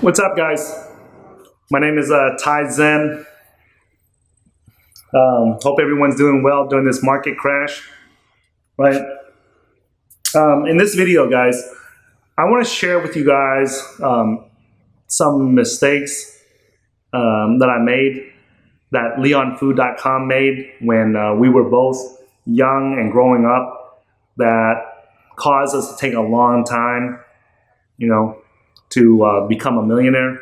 What's up, guys? My name is Ty Zen. Hope everyone's doing well during this market crash, right? In this video, guys, I want to share with you guys some mistakes that I made, that LeonFood.com made when we were both young and growing up, that caused us to take a long time, to become a millionaire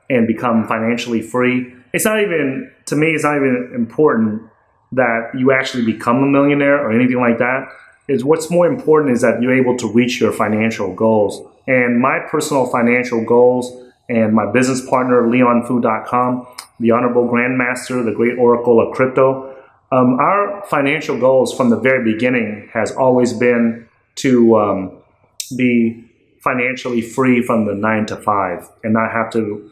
and become financially free. It's not even, to me, it's not even important that you actually become a millionaire or anything like that. What's more important is that you're able to reach your financial goals. And my personal financial goals and my business partner, LeonFood.com, the Honorable Grandmaster, the great oracle of crypto, our financial goals from the very beginning has always been to be financially free from the 9 to 5 and not have to,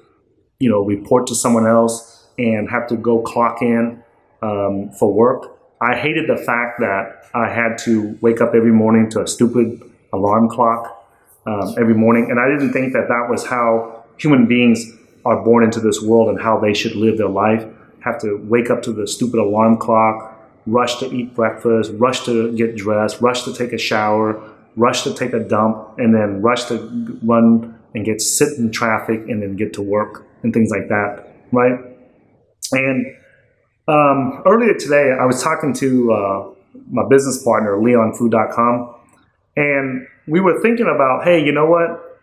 report to someone else and have to go clock in for work. I hated the fact that I had to wake up every morning to a stupid alarm clock every morning, and I didn't think that that was how human beings are born into this world and how they should live their life. Have to wake up to the stupid alarm clock, rush to eat breakfast, rush to get dressed, rush to take a shower, rush to take a dump, and then rush to run and sit in traffic and then get to work and things like that, right? And earlier today, I was talking to my business partner, LeonFood.com, and we were thinking about, hey, you know what?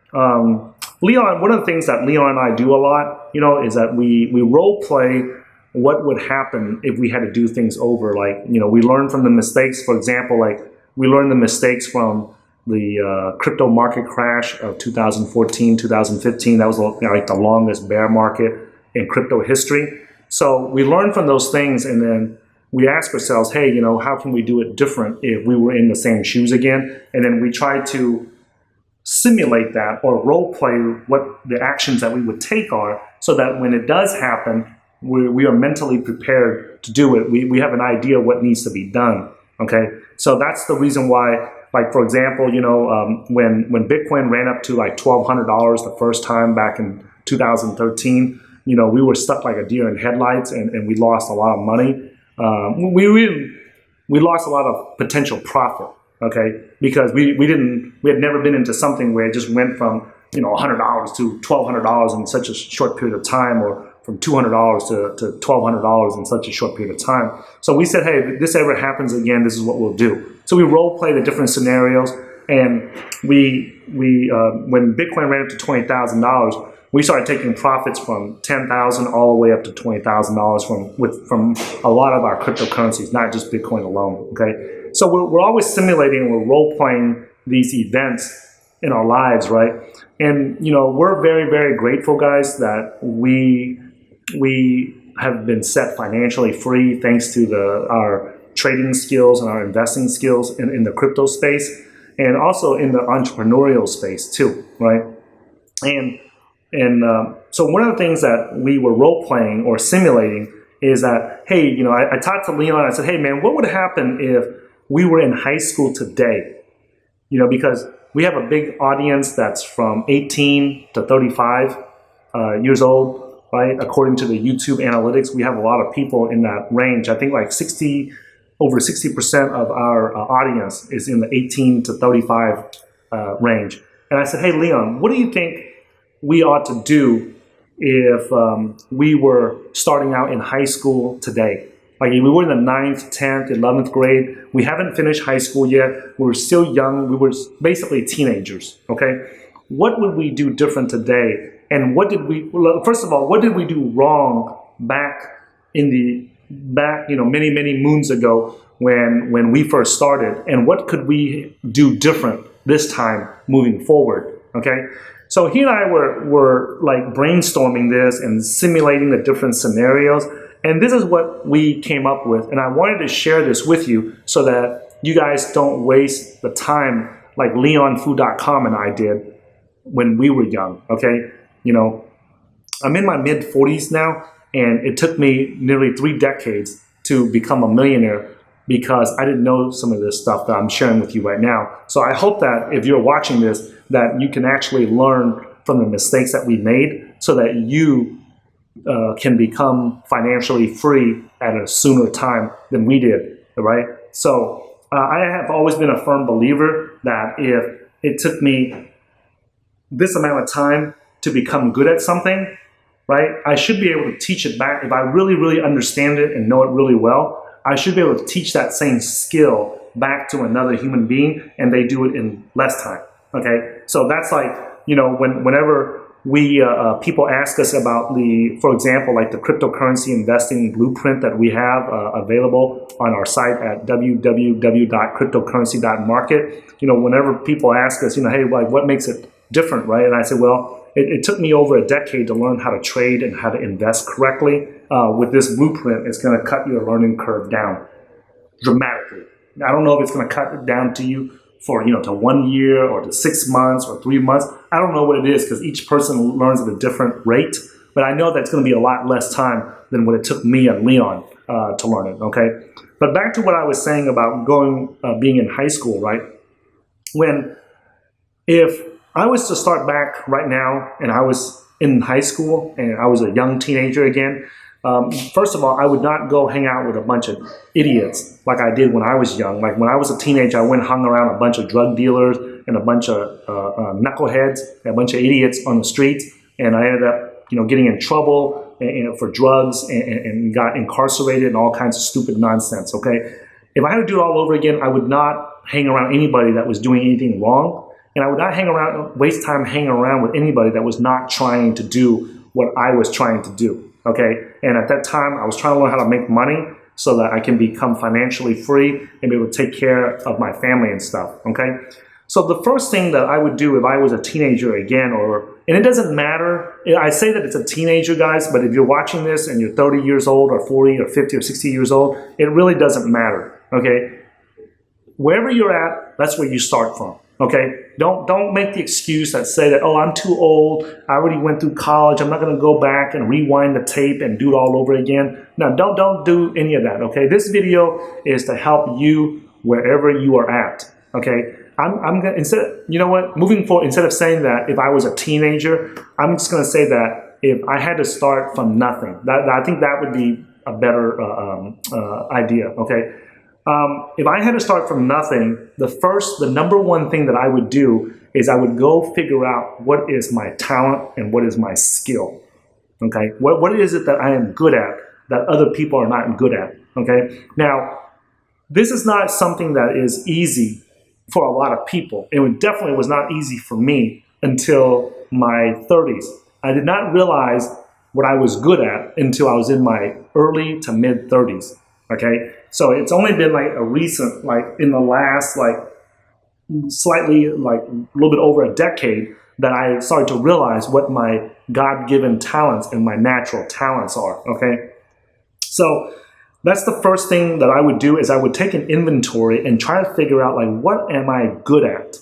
Leon, one of the things that Leon and I do a lot, is that we role play what would happen if we had to do things over. Like, we learn from the mistakes. For example, like we learned the mistakes from the crypto market crash of 2014, 2015. That was like the longest bear market in crypto history. So we learn from those things, and then we ask ourselves, hey, how can we do it different if we were in the same shoes again? And then we try to simulate that or role play what the actions that we would take are, so that when it does happen, we are mentally prepared to do it. We have an idea of what needs to be done. Okay, so that's the reason why. Like, for example, when Bitcoin ran up to like $1,200 the first time back in 2013, we were stuck like a deer in headlights, and we lost a lot of money. We lost a lot of potential profit, okay, because we had never been into something where it just went from $100 to $1,200 in such a short period of time, or from $200 to $1,200 in such a short period of time. So we said, hey, if this ever happens again, this is what we'll do. So we role play the different scenarios, and we when Bitcoin ran up to $20,000, we started taking profits from $10,000 all the way up to $20,000 from a lot of our cryptocurrencies, not just Bitcoin alone. Okay, so we're always simulating, we're role playing these events in our lives, right? And we're very, very grateful, guys, that we have been set financially free thanks to our trading skills and our investing skills in the crypto space, and also in the entrepreneurial space too, right? And so one of the things that we were role playing or simulating is that, hey, I talked to Leon. I said, hey, man, what would happen if we were in high school today? Because we have a big audience that's from 18 to 35 years old, right? According to the YouTube analytics, we have a lot of people in that range. I think like over 60% of our audience is in the 18 to 35 range. And I said, hey, Leon, what do you think we ought to do if we were starting out in high school today? Like, we were in the 9th, 10th, 11th grade. We haven't finished high school yet. We were still young. We were basically teenagers, okay? What would we do different today? And first of all, what did we do wrong back many, many moons ago when we first started? And what could we do different this time moving forward, okay? So he and I were like brainstorming this and simulating the different scenarios. And this is what we came up with. And I wanted to share this with you so that you guys don't waste the time like LeonFood.com and I did when we were young, okay? I'm in my mid-40s now, and it took me nearly 3 decades to become a millionaire because I didn't know some of this stuff that I'm sharing with you right now. So I hope that if you're watching this, that you can actually learn from the mistakes that we made so that you can become financially free at a sooner time than we did, right? So I have always been a firm believer that if it took me this amount of time to become good at something, right, I should be able to teach it back. If I really, really understand it and know it really well, I should be able to teach that same skill back to another human being, and they do it in less time, okay? So that's like, you know, whenever we people ask us about for example, like the cryptocurrency investing blueprint that we have available on our site at www.cryptocurrency.market. You know, whenever people ask us, you know, hey, like, what makes it different, right? And I say, well, it took me over a decade to learn how to trade and how to invest correctly. With this blueprint, it's going to cut your learning curve down dramatically. I don't know if it's going to cut it down to you for, you know, to 1 year or to 6 months or 3 months. I don't know what it is because each person learns at a different rate. But I know that's going to be a lot less time than what it took me and Leon to learn it. Okay. But back to what I was saying about being in high school, right? If I was to start back right now and I was in high school and I was a young teenager again, first of all, I would not go hang out with a bunch of idiots like I did when I was young. Like when I was a teenager, I went and hung around a bunch of drug dealers and a bunch of knuckleheads, and a bunch of idiots on the streets, and I ended up, you know, getting in trouble for drugs and got incarcerated and all kinds of stupid nonsense. Okay, if I had to do it all over again, I would not hang around anybody that was doing anything wrong. And I would not waste time hanging around with anybody that was not trying to do what I was trying to do, okay? And at that time, I was trying to learn how to make money so that I can become financially free and be able to take care of my family and stuff, okay? So the first thing that I would do if I was a teenager again, and it doesn't matter, I say that it's a teenager, guys, but if you're watching this and you're 30 years old or 40 or 50 or 60 years old, it really doesn't matter, okay? Wherever you're at, that's where you start from. Okay, don't make the excuse that say that, oh, I'm too old, I already went through college, I'm not going to go back and rewind the tape and do it all over again. No, don't do any of that. Okay, this video is to help you wherever you are at. Okay, I'm gonna moving forward, instead of saying that if I was a teenager, I'm just going to say that if I had to start from nothing, I think that would be a better idea. Okay. If I had to start from nothing, the number one thing that I would do is I would go figure out what is my talent and what is my skill. Okay, what is it that I am good at that other people are not good at? Okay, now this is not something that is easy for a lot of people. It definitely was not easy for me until my 30s. I did not realize what I was good at until I was in my early to mid 30s. Okay, so it's only been like a recent, like in the last, like slightly, like a little bit over a decade, that I started to realize what my God-given talents and my natural talents are. Okay, so that's the first thing that I would do, is I would take an inventory and try to figure out, like, what am I good at?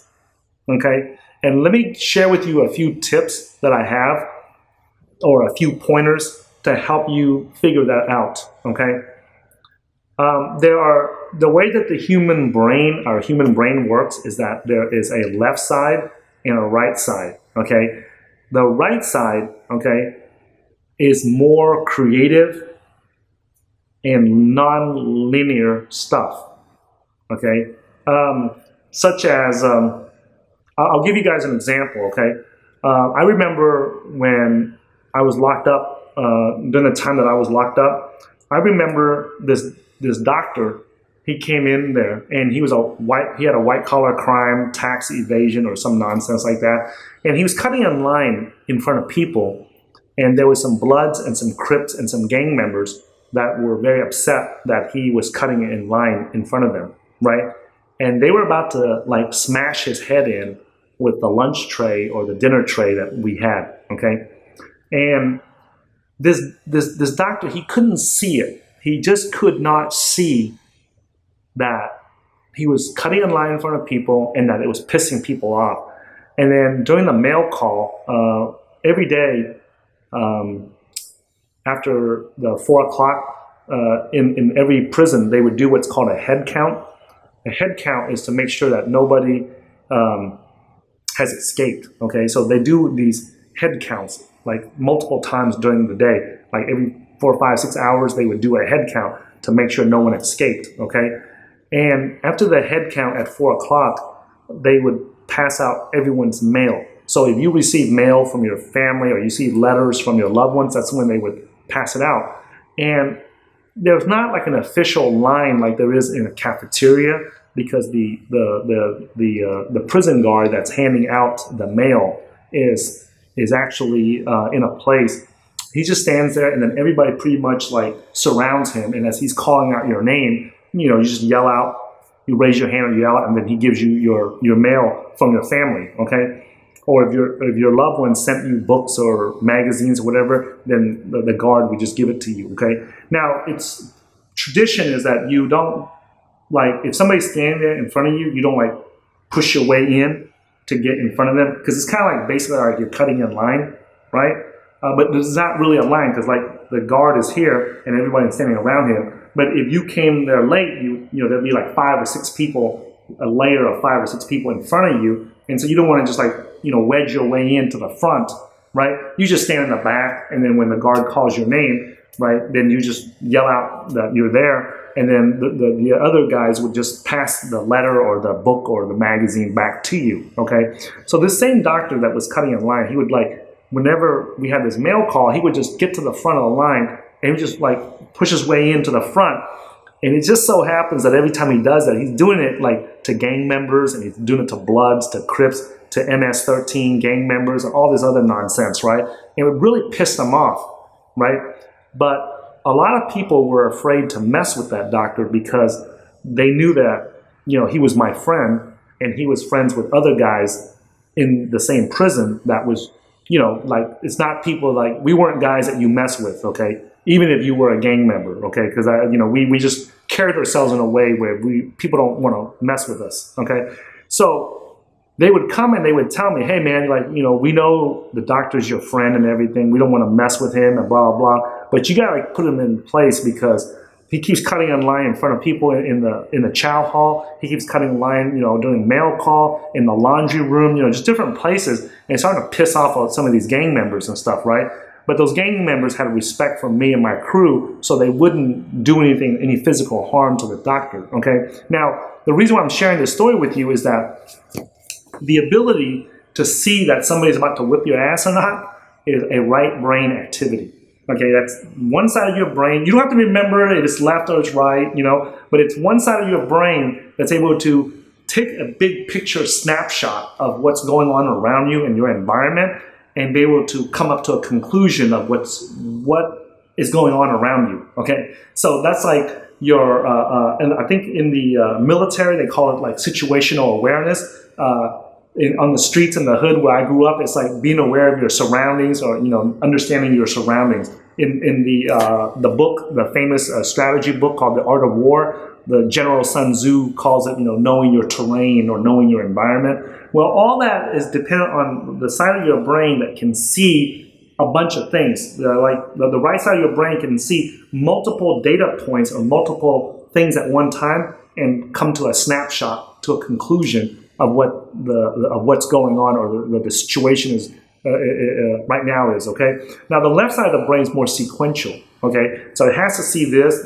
Okay, and let me share with you a few tips that I have, or a few pointers to help you figure that out. Okay. The way that our human brain works is that there is a left side and a right side, okay? The right side, okay, is more creative and non-linear stuff, okay? Such as, I'll give you guys an example, okay? I remember when I was locked up, during the time that I was locked up, I remember this doctor. He came in there and he had a white collar crime, tax evasion or some nonsense like that. And he was cutting in line in front of people, and there was some Bloods and some Crips and some gang members that were very upset that he was cutting in line in front of them, right? And they were about to, like, smash his head in with the lunch tray or the dinner tray that we had, okay? And this doctor, he couldn't see it. He just could not see that he was cutting in line in front of people and that it was pissing people off. And then during the mail call, every day after the 4 o'clock, in every prison, they would do what's called a head count. A head count is to make sure that nobody has escaped. Okay, so they do these head counts like multiple times during the day. Like every 4, 5, 6 hours, they would do a head count to make sure no one escaped, okay? And after the head count at 4 o'clock, they would pass out everyone's mail. So if you receive mail from your family or you see letters from your loved ones, that's when they would pass it out. And there's not like an official line like there is in a cafeteria, because the prison guard that's handing out the mail is actually in a place. He just stands there, and then everybody pretty much like surrounds him. And as he's calling out your name, you just yell out, you raise your hand or yell out, and then he gives you your mail from your family, okay? Or if your loved one sent you books or magazines or whatever, then the guard would just give it to you, okay? Now, it's tradition is that you don't, like, if somebody's standing there in front of you, you don't like push your way in to get in front of them, because it's kind of like basically like you're cutting in line, right? But there's not really a line, because like the guard is here and everybody's standing around him. But if you came there late, there'd be like 5 or 6 people, a layer of 5 or 6 people in front of you, and so you don't want to just like wedge your way into the front, right? You just stand in the back, and then when the guard calls your name, right, then you just yell out that you're there, and then the other guys would just pass the letter or the book or the magazine back to you, okay? So this same doctor that was cutting in line, he would like, whenever we had this mail call, he would just get to the front of the line and he would just like push his way into the front. And it just so happens that every time he does that, he's doing it like to gang members, and he's doing it to Bloods, to Crips, to MS-13 gang members, and all this other nonsense, right? And it really pissed them off, right? But a lot of people were afraid to mess with that doctor because they knew that, he was my friend, and he was friends with other guys in the same prison that was, like, it's not people like, we weren't guys that you mess with, okay? Even if you were a gang member, okay? Because, we just carried ourselves in a way where people don't want to mess with us, okay? So they would come and they would tell me, hey, man, like, we know the doctor's your friend and everything. We don't want to mess with him and blah, blah, blah. But you got to like put him in place because he keeps cutting in line in front of people in the chow hall. He keeps cutting in line, during mail call, in the laundry room, just different places. And it's starting to piss off some of these gang members and stuff, right? But those gang members had respect for me and my crew, so they wouldn't do any physical harm to the doctor, okay? Now, the reason why I'm sharing this story with you is that the ability to see that somebody's about to whip your ass or not is a right brain activity. Okay, that's one side of your brain. You don't have to remember if it's left or it's right, but it's one side of your brain that's able to take a big picture snapshot of what's going on around you in your environment and be able to come up to a conclusion of what is going on around you, okay? So that's like your, and I think in the military, they call it like situational awareness. On the streets in the hood where I grew up, it's like being aware of your surroundings, or understanding your surroundings. In the book, the famous strategy book called The Art of War, the General Sun Tzu calls it, knowing your terrain or knowing your environment. Well, all that is dependent on the side of your brain that can see a bunch of things. Like the right side of your brain can see multiple data points or multiple things at one time and come to a snapshot, to a conclusion of what's going on, or the situation is right now is, okay? Now, the left side of the brain is more sequential, okay? So it has to see this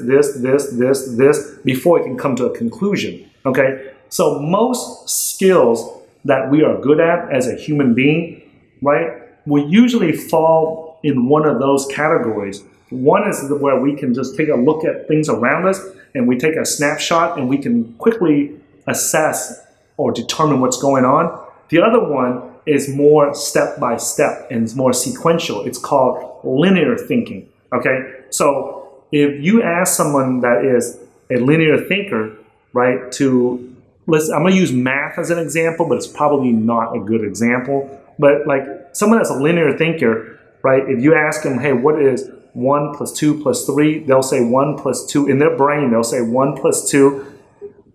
before it can come to a conclusion, okay? So most skills that we are good at as a human being, right, will usually fall in one of those categories. One is where we can just take a look at things around us, and we take a snapshot, and we can quickly assess or determine what's going on. The other one is more step by step and it's more sequential. It's called linear thinking, okay? So if you ask someone that is a linear thinker, right, I'm gonna use math as an example, but it's probably not a good example. But like someone that's a linear thinker, right, if you ask them, hey, what is 1 + 2 + 3? They'll say 1 + 2. In their brain, they'll say 1 + 2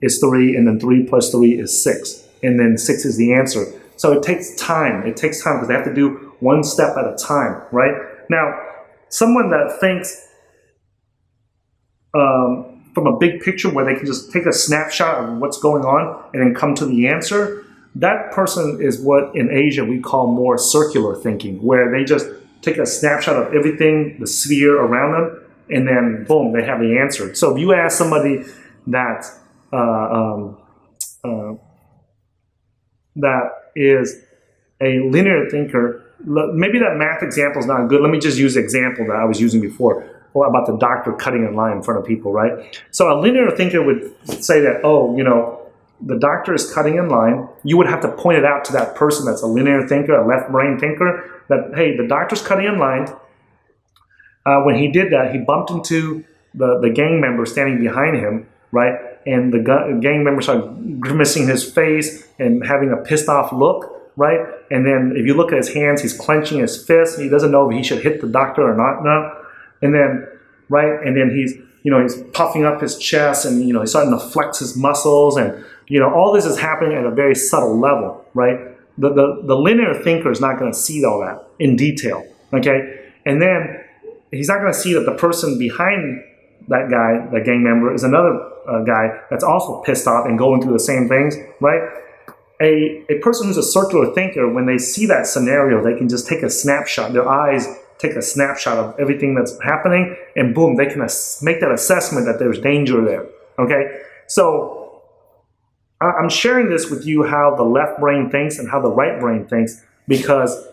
is 3, and then 3 + 3 is 6, and then 6 is the answer. So it takes time. It takes time because they have to do one step at a time, right? Now, someone that thinks from a big picture where they can just take a snapshot of what's going on and then come to the answer, that person is what in Asia we call more circular thinking, where they just take a snapshot of everything, the sphere around them, and then boom, they have the answer. So if you ask somebody that that is a linear thinker, maybe that math example is not good. Let me just use the example that I was using before about the doctor cutting in line in front of people, right? So a linear thinker would say that, oh, you know, the doctor is cutting in line. You would have to point it out to that person that's a linear thinker, a left brain thinker, that, hey, the doctor's cutting in line. When he did that, he bumped into the gang member standing behind him, right? And the gang member started grimacing his face and having a pissed off look, right? And then if you look at his hands, he's clenching his fist. He doesn't know if he should hit the doctor or not. No. And then, right? And then he's puffing up his chest, and, he's starting to flex his muscles, and, all this is happening at a very subtle level, right? The linear thinker is not going to see all that in detail, okay? And then he's not going to see that the person behind that guy, the gang member, is another guy that's also pissed off and going through the same things, right? A person who's a circular thinker, when they see that scenario, they can just take a snapshot. Their eyes take a snapshot of everything that's happening, and boom, they can make that assessment that there's danger there, okay? So I'm sharing this with you, how the left brain thinks and how the right brain thinks, because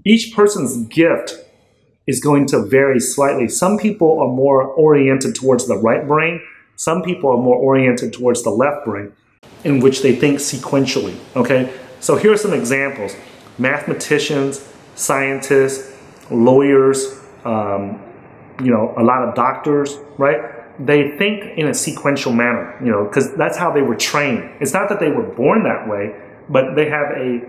each person's gift is going to vary slightly. Some people are more oriented towards the right brain. Some people are more oriented towards the left brain, in which they think sequentially, okay? So here are some examples. Mathematicians, scientists, lawyers, a lot of doctors, right? They think in a sequential manner, because that's how they were trained. It's not that they were born that way, but they have a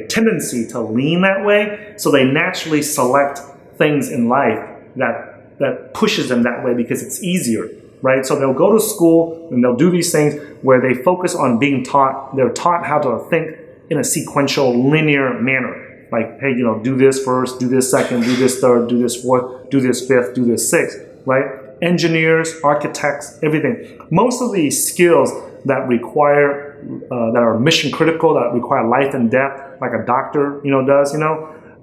tendency to lean that way, so they naturally select things in life that pushes them that way because it's easier, right? So they'll go to school and they'll do these things where they focus on being taught. They're taught how to think in a sequential, linear manner. Like, hey, do this first, do this second, do this third, do this fourth, do this fifth, do this sixth, right? Engineers, architects, everything. Most of these skills that require, that are mission critical, that require life and death, like a doctor, does,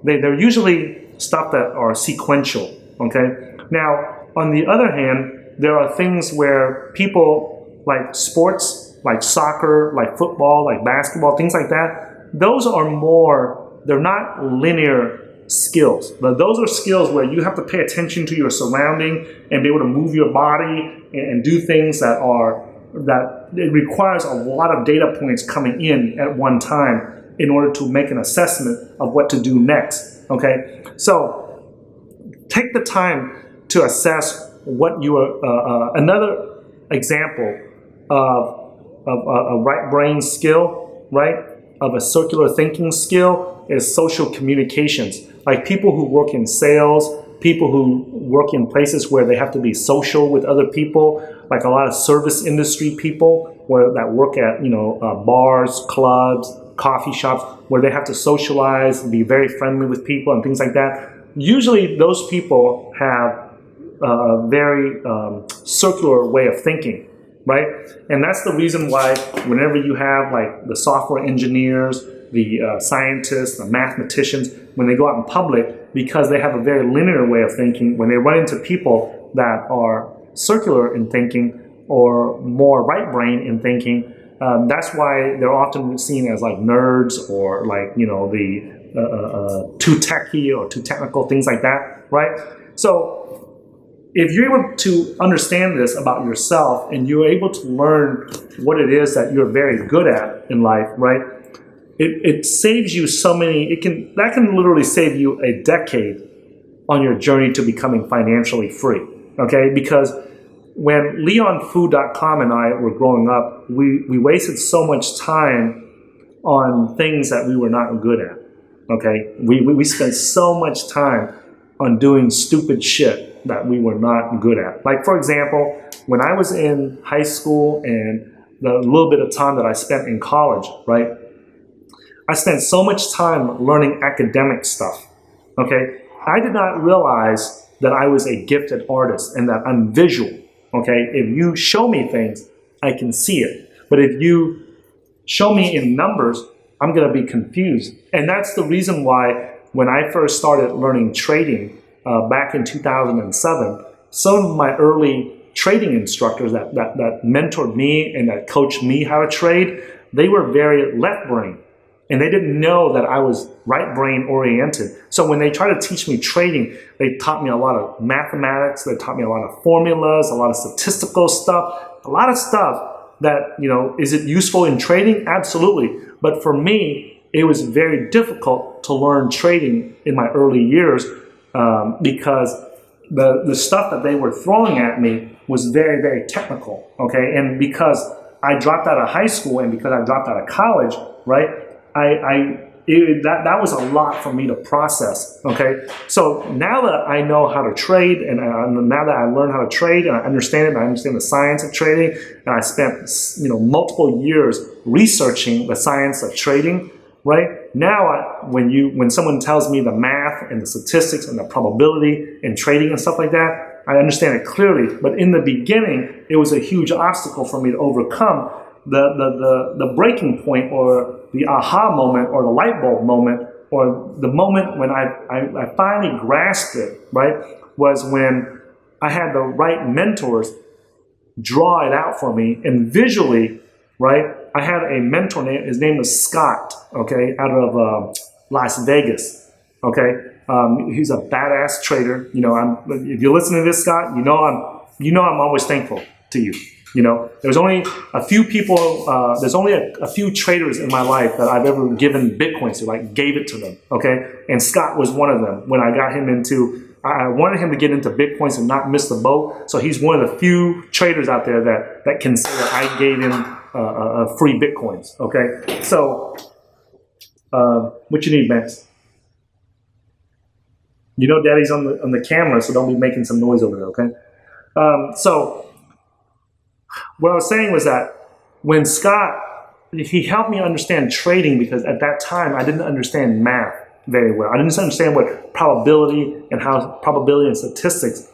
they're usually stuff that are sequential, okay? Now, on the other hand, there are things where people, like sports, like soccer, like football, like basketball, things like that, those are more, they're not linear skills, but those are skills where you have to pay attention to your surrounding and be able to move your body and do things that it requires a lot of data points coming in at one time in order to make an assessment of what to do next, okay? So take the time to assess what you are. Another example of a right brain skill, right, of a circular thinking skill is social communications. Like people who work in sales, people who work in places where they have to be social with other people, like a lot of service industry people that work at bars, clubs, coffee shops, where they have to socialize, be very friendly with people and things like that. Usually those people have a very circular way of thinking, right? And that's the reason why whenever you have like the software engineers, the scientists, the mathematicians, when they go out in public, because they have a very linear way of thinking, when they run into people that are circular in thinking or more right brain in thinking, that's why they're often seen as like nerds or like, the too techy or too technical, things like that, right? So if you're able to understand this about yourself and you're able to learn what it is that you're very good at in life, right? It saves you that can literally save you a decade on your journey to becoming financially free, okay? Because when LeonFood.com and I were growing up, we wasted so much time on things that we were not good at, okay? We spent so much time on doing stupid shit that we were not good at. Like, for example, when I was in high school and the little bit of time that I spent in college, right? I spent so much time learning academic stuff, okay? I did not realize that I was a gifted artist and that I'm visual, okay? If you show me things, I can see it. But if you show me in numbers, I'm gonna be confused. And that's the reason why when I first started learning trading back in 2007, some of my early trading instructors that mentored me and that coached me how to trade, they were very left brain. And they didn't know that I was right brain oriented. So when they tried to teach me trading, they taught me a lot of mathematics, they taught me a lot of formulas, a lot of statistical stuff, a lot of stuff that, is it useful in trading? Absolutely. But for me, it was very difficult to learn trading in my early years because the stuff that they were throwing at me was very, very technical, okay? And because I dropped out of high school and because I dropped out of college, right, that was a lot for me to process, okay? So now that I know how to trade, and now that I learned how to trade, and I understand it, and I understand the science of trading, and I spent multiple years researching the science of trading, right? Now, when someone tells me the math and the statistics and the probability in trading and stuff like that, I understand it clearly. But in the beginning, it was a huge obstacle for me to overcome. The breaking point, or the aha moment, or the light bulb moment, or the moment when I finally grasped it, right, was when I had the right mentors draw it out for me, and visually, right, I had a mentor, his name was Scott, okay, out of Las Vegas, okay. He's a badass trader. If you're listening to this, Scott, I'm always thankful to you. There's only a few people, there's only a few traders in my life that I've ever given Bitcoins to, like gave it to them, okay? And Scott was one of them. When I got him I wanted him to get into Bitcoins and not miss the boat. So he's one of the few traders out there that can say that I gave him free Bitcoins, okay? So, what you need, Max? Daddy's on the camera, so don't be making some noise over there, okay? So, what I was saying was that when Scott, he helped me understand trading, because at that time I didn't understand math very well. I didn't understand what probability and how probability and statistics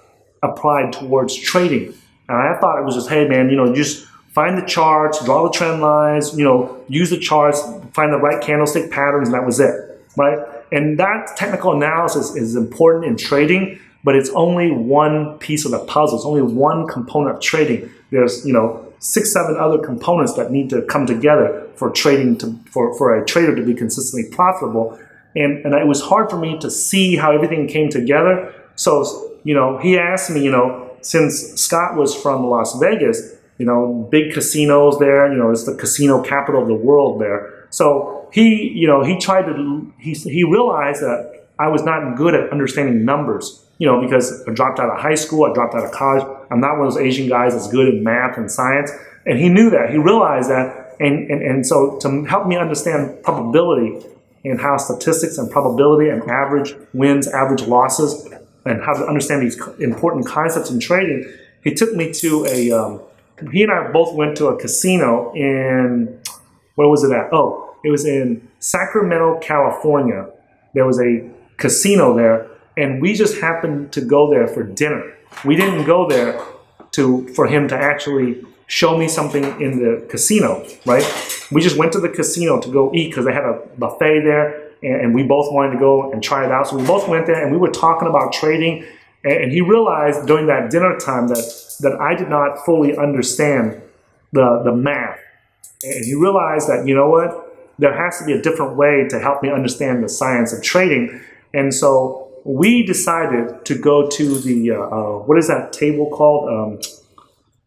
applied towards trading. And I thought it was just, hey man, just find the charts, draw the trend lines, use the charts, find the right candlestick patterns, and that was it, right? And that technical analysis is important in trading, but it's only one piece of the puzzle. It's only one component of trading. There's 6, 7 other components that need to come together for trading for a trader to be consistently profitable. And it was hard for me to see how everything came together. So he asked me, since Scott was from Las Vegas, big casinos there, it's the casino capital of the world there. So he realized that I was not good at understanding numbers. Because I dropped out of high school, I dropped out of college. I'm not one of those Asian guys that's good in math and science. And he knew that, he realized that. And so to help me understand probability and how statistics and probability and average wins, average losses, and how to understand these important concepts in trading, he took me to he and I both went to a casino in, where was it at? Oh, it was in Sacramento, California. There was a casino there. And we just happened to go there for dinner. We didn't go there for him to actually show me something in the casino, right? We just went to the casino to go eat because they had a buffet there, and we both wanted to go and try it out. So we both went there, and we were talking about trading. And he realized during that dinner time that I did not fully understand the math. And he realized that, there has to be a different way to help me understand the science of trading. And so we decided to go to the, what is that table called?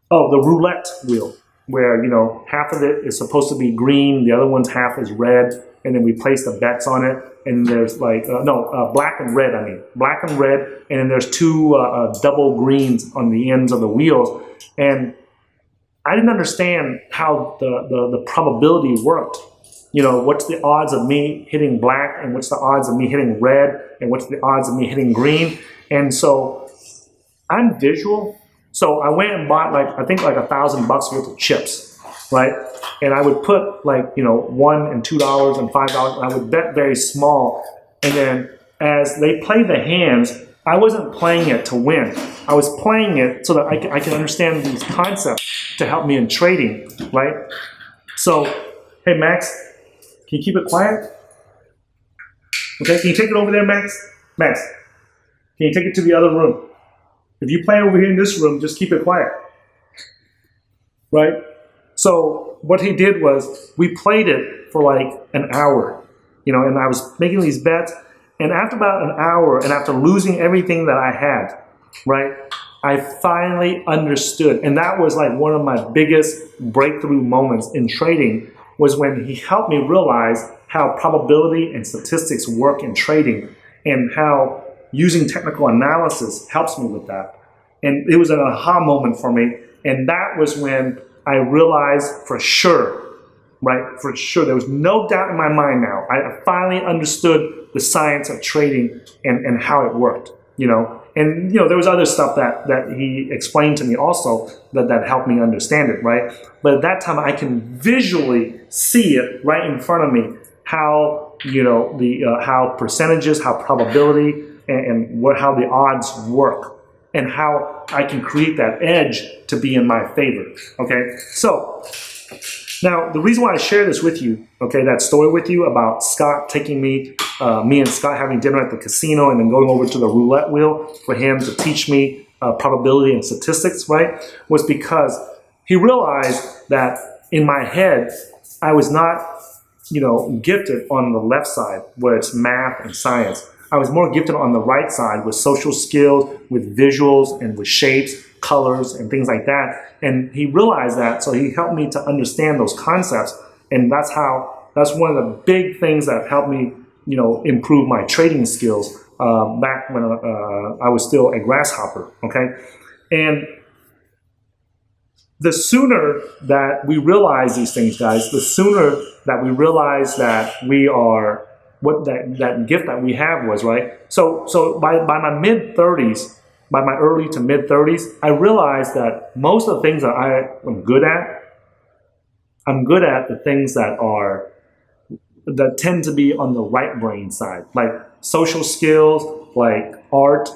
The roulette wheel, where, half of it is supposed to be green, the other one's half is red, and then we place the bets on it. And there's black and red, black and red, and then there's 2 double greens on the ends of the wheels. And I didn't understand how the probability worked. What's the odds of me hitting black, and what's the odds of me hitting red, and what's the odds of me hitting green? And so I'm visual. So I went and bought I think $1,000 worth of chips, right? And I would put $1 and $2 and $5. And I would bet very small. And then as they play the hands, I wasn't playing it to win. I was playing it so that I can understand these concepts to help me in trading, right? So, hey Max, can you keep it quiet? Okay, can you take it over there, Max? Max, can you take it to the other room? If you play over here in this room, just keep it quiet. Right? So what he did was we played it for like an hour, and I was making these bets. And after about an hour, and after losing everything that I had, right, I finally understood. And that was like one of my biggest breakthrough moments in trading, was when he helped me realize how probability and statistics work in trading, and how using technical analysis helps me with that. And it was an aha moment for me. And that was when I realized for sure, right, for sure, there was no doubt in my mind now. I finally understood the science of trading and how it worked, And, there was other stuff that he explained to me also that helped me understand it, right? But at that time, I can visually see it right in front of me, how, how percentages, how probability, and how the odds work, and how I can create that edge to be in my favor, okay? So, now, the reason why I share this with you, okay, that story with you about Scott taking me and Scott having dinner at the casino and then going over to the roulette wheel for him to teach me probability and statistics, right, was because he realized that in my head, I was not, gifted on the left side where it's math and science. I was more gifted on the right side with social skills, with visuals, and with shapes, colors, and things like that. And he realized that, so he helped me to understand those concepts. And that's one of the big things that helped me, improve my trading skills back when I was still a grasshopper, okay? And the sooner that we realize these things, guys, the sooner that we realize that we are, what that gift that we have was, right? So by my mid-30s, by my early to mid-30s, I realized that most of the things that I am good at, I'm good at the things that tend to be on the right brain side, like social skills, like art,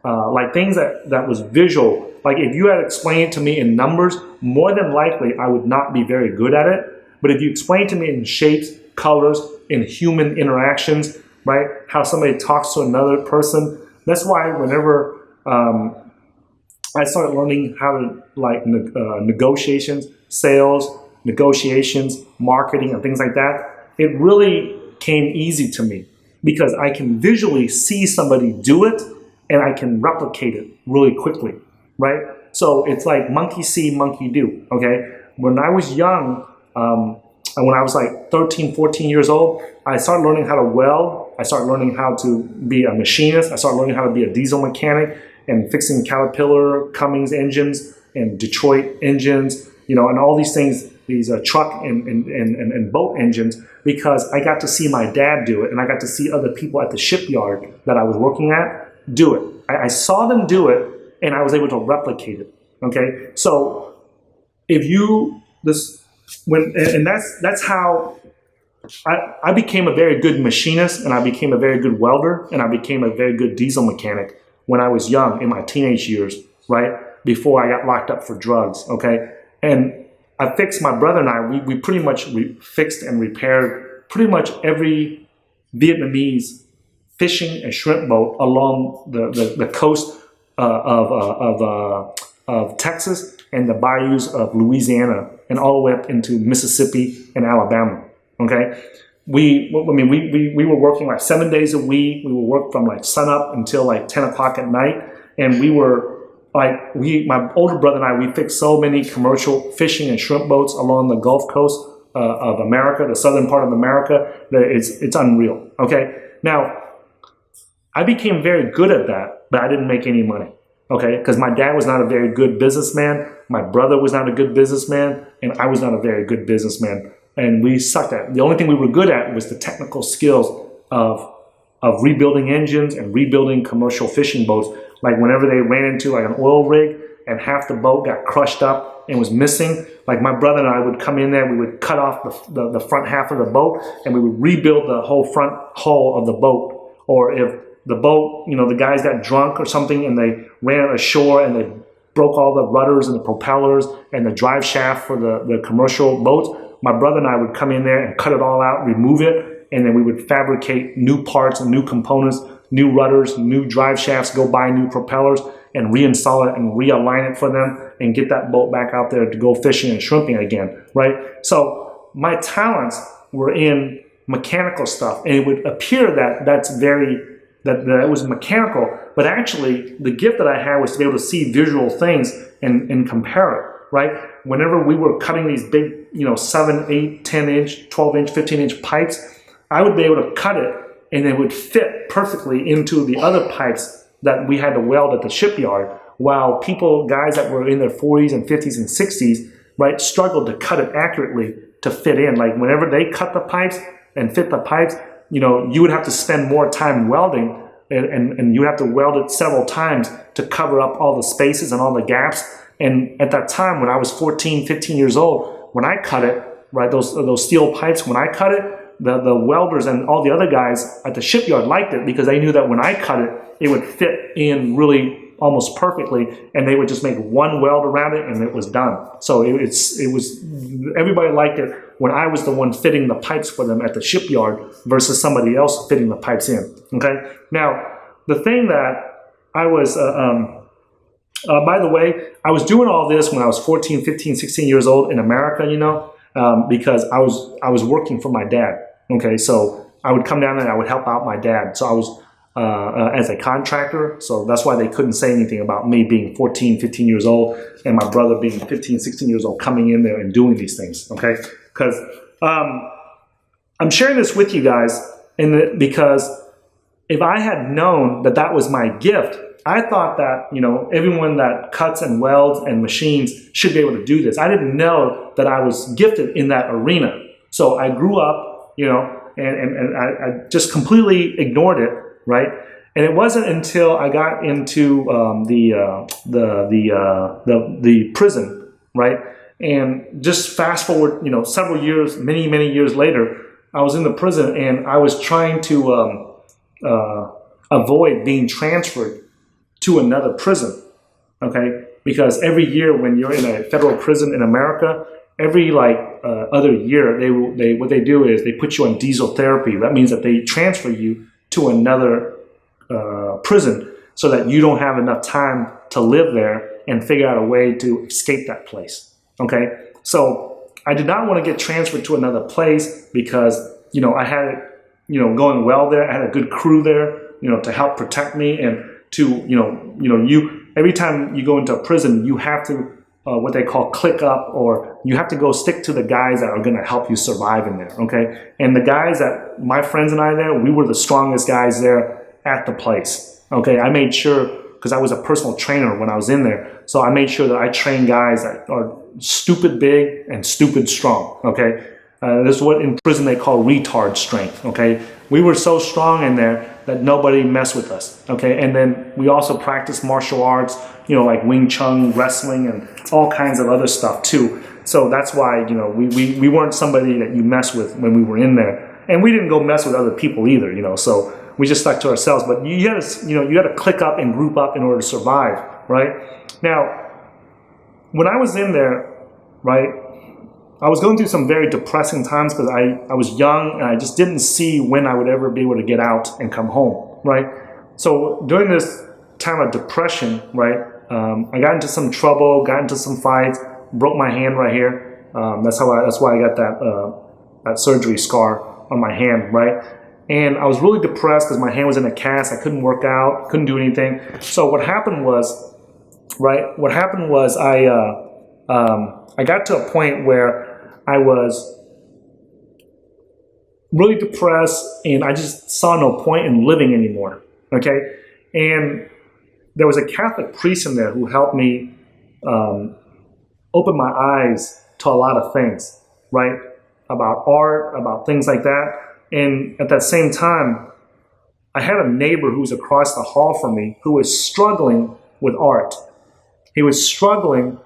like things that was visual. Like if you had explained it to me in numbers, more than likely I would not be very good at it. But if you explain it to me in shapes, colors, in human interactions, right? How somebody talks to another person. That's why whenever I started learning how to negotiations, sales, negotiations, marketing, and things like that, it really came easy to me because I can visually see somebody do it and I can replicate it really quickly, right? So it's like monkey see, monkey do, okay? When I was young, and when I was like 13, 14 years old, I started learning how to weld. I started learning how to be a machinist. I started learning how to be a diesel mechanic and fixing Caterpillar, Cummins engines and Detroit engines, and all these things, these truck and boat engines, because I got to see my dad do it and I got to see other people at the shipyard that I was working at do it. I saw them do it and I was able to replicate it, okay? So if you, that's how I became a very good machinist, and I became a very good welder, and I became a very good diesel mechanic when I was young in my teenage years, right? Before I got locked up for drugs, okay? And I fixed, my brother and I, we pretty much fixed and repaired pretty much every Vietnamese fishing and shrimp boat along the coast of Texas and the bayous of Louisiana and all the way up into Mississippi and Alabama, okay? We were working like 7 days a week. We would work from like sun up until like 10 o'clock at night. And we were like, my older brother and I, we fixed so many commercial fishing and shrimp boats along the Gulf Coast of America, the southern part of America, that it's unreal, okay? Now, I became very good at that, but I didn't make any money, okay? Because my dad was not a very good businessman. My brother was not a good businessman, and I was not a very good businessman. And we sucked at it. The only thing we were good at was the technical skills of rebuilding engines and rebuilding commercial fishing boats. Like whenever they ran into like an oil rig and half the boat got crushed up and was missing, like my brother and I would come in there, we would cut off the front half of the boat and we would rebuild the whole front hull of the boat. Or if the boat, the guys got drunk or something and they ran ashore and they broke all the rudders and the propellers and the drive shaft for the commercial boats, my brother and I would come in there and cut it all out, remove it, and then we would fabricate new parts and new components, new rudders, new drive shafts, go buy new propellers, and reinstall it and realign it for them and get that boat back out there to go fishing and shrimping again, right? So my talents were in mechanical stuff, and it would appear that that was mechanical, but actually the gift that I had was to be able to see visual things and compare it, right? Whenever we were cutting these big, 7, 8, 10 inch, 12 inch, 15 inch pipes, I would be able to cut it and it would fit perfectly into the other pipes that we had to weld at the shipyard, while guys that were in their 40s and 50s and 60s, right, struggled to cut it accurately to fit in. Like whenever they cut the pipes and fit the pipes, you would have to spend more time welding, and you would have to weld it several times to cover up all the spaces and all the gaps. And at that time, when I was 14, 15 years old, when I cut it, right, those steel pipes, when I cut it, the welders and all the other guys at the shipyard liked it because they knew that when I cut it, it would fit in really almost perfectly, and they would just make one weld around it and it was done. So it was everybody liked it when I was the one fitting the pipes for them at the shipyard versus somebody else fitting the pipes in. Okay. Now the thing that I was by the way, I was doing all this when I was 14, 15, 16 years old in America, because I was working for my dad. Okay, so I would come down and I would help out my dad. So I was as a contractor, so that's why they couldn't say anything about me being 14, 15 years old and my brother being 15, 16 years old coming in there and doing these things, okay? Because I'm sharing this with you guys because if I had known that that was my gift, I thought that, everyone that cuts and welds and machines should be able to do this. I didn't know that I was gifted in that arena. So I grew up, and I just completely ignored it, right? And it wasn't until I got into the prison, right? And just fast forward, several years, many, many years later, I was in the prison and I was trying to avoid being transferred to another prison, okay? Because every year when you're in a federal prison in America, every other year, what they do is they put you on diesel therapy. That means that they transfer you to another prison so that you don't have enough time to live there and figure out a way to escape that place. Okay, so I did not want to get transferred to another place because I had it going well there. I had a good crew there to help protect me, and to every time you go into a prison, you have to what they call click up, or you have to go stick to the guys that are going to help you survive in there, okay? And the guys that, my friends and I there, we were the strongest guys there at the place, okay? I made sure, because I was a personal trainer when I was in there, so I made sure that I trained guys that are stupid big and stupid strong, okay? This is what in prison they call retard strength, okay? We were so strong in there that nobody messed with us, okay? And then we also practiced martial arts, like Wing Chun, wrestling, and all kinds of other stuff too. So that's why, we weren't somebody that you mess with when we were in there. And we didn't go mess with other people either, so we just stuck to ourselves. But you had to click up and group up in order to survive, right? Now, when I was in there, right, I was going through some very depressing times because I was young and I just didn't see when I would ever be able to get out and come home, right? So during this time of depression, right, I got into some trouble, got into some fights, broke my hand right here. That's why I got that surgery scar on my hand, right? And I was really depressed because my hand was in a cast. I couldn't work out, couldn't do anything. So what happened was, I got to a point where I was really depressed and I just saw no point in living anymore, okay? And there was a Catholic priest in there who helped me open my eyes to a lot of things, right? About art, about things like that. And at that same time, I had a neighbor who was across the hall from me who was struggling with art. He was struggling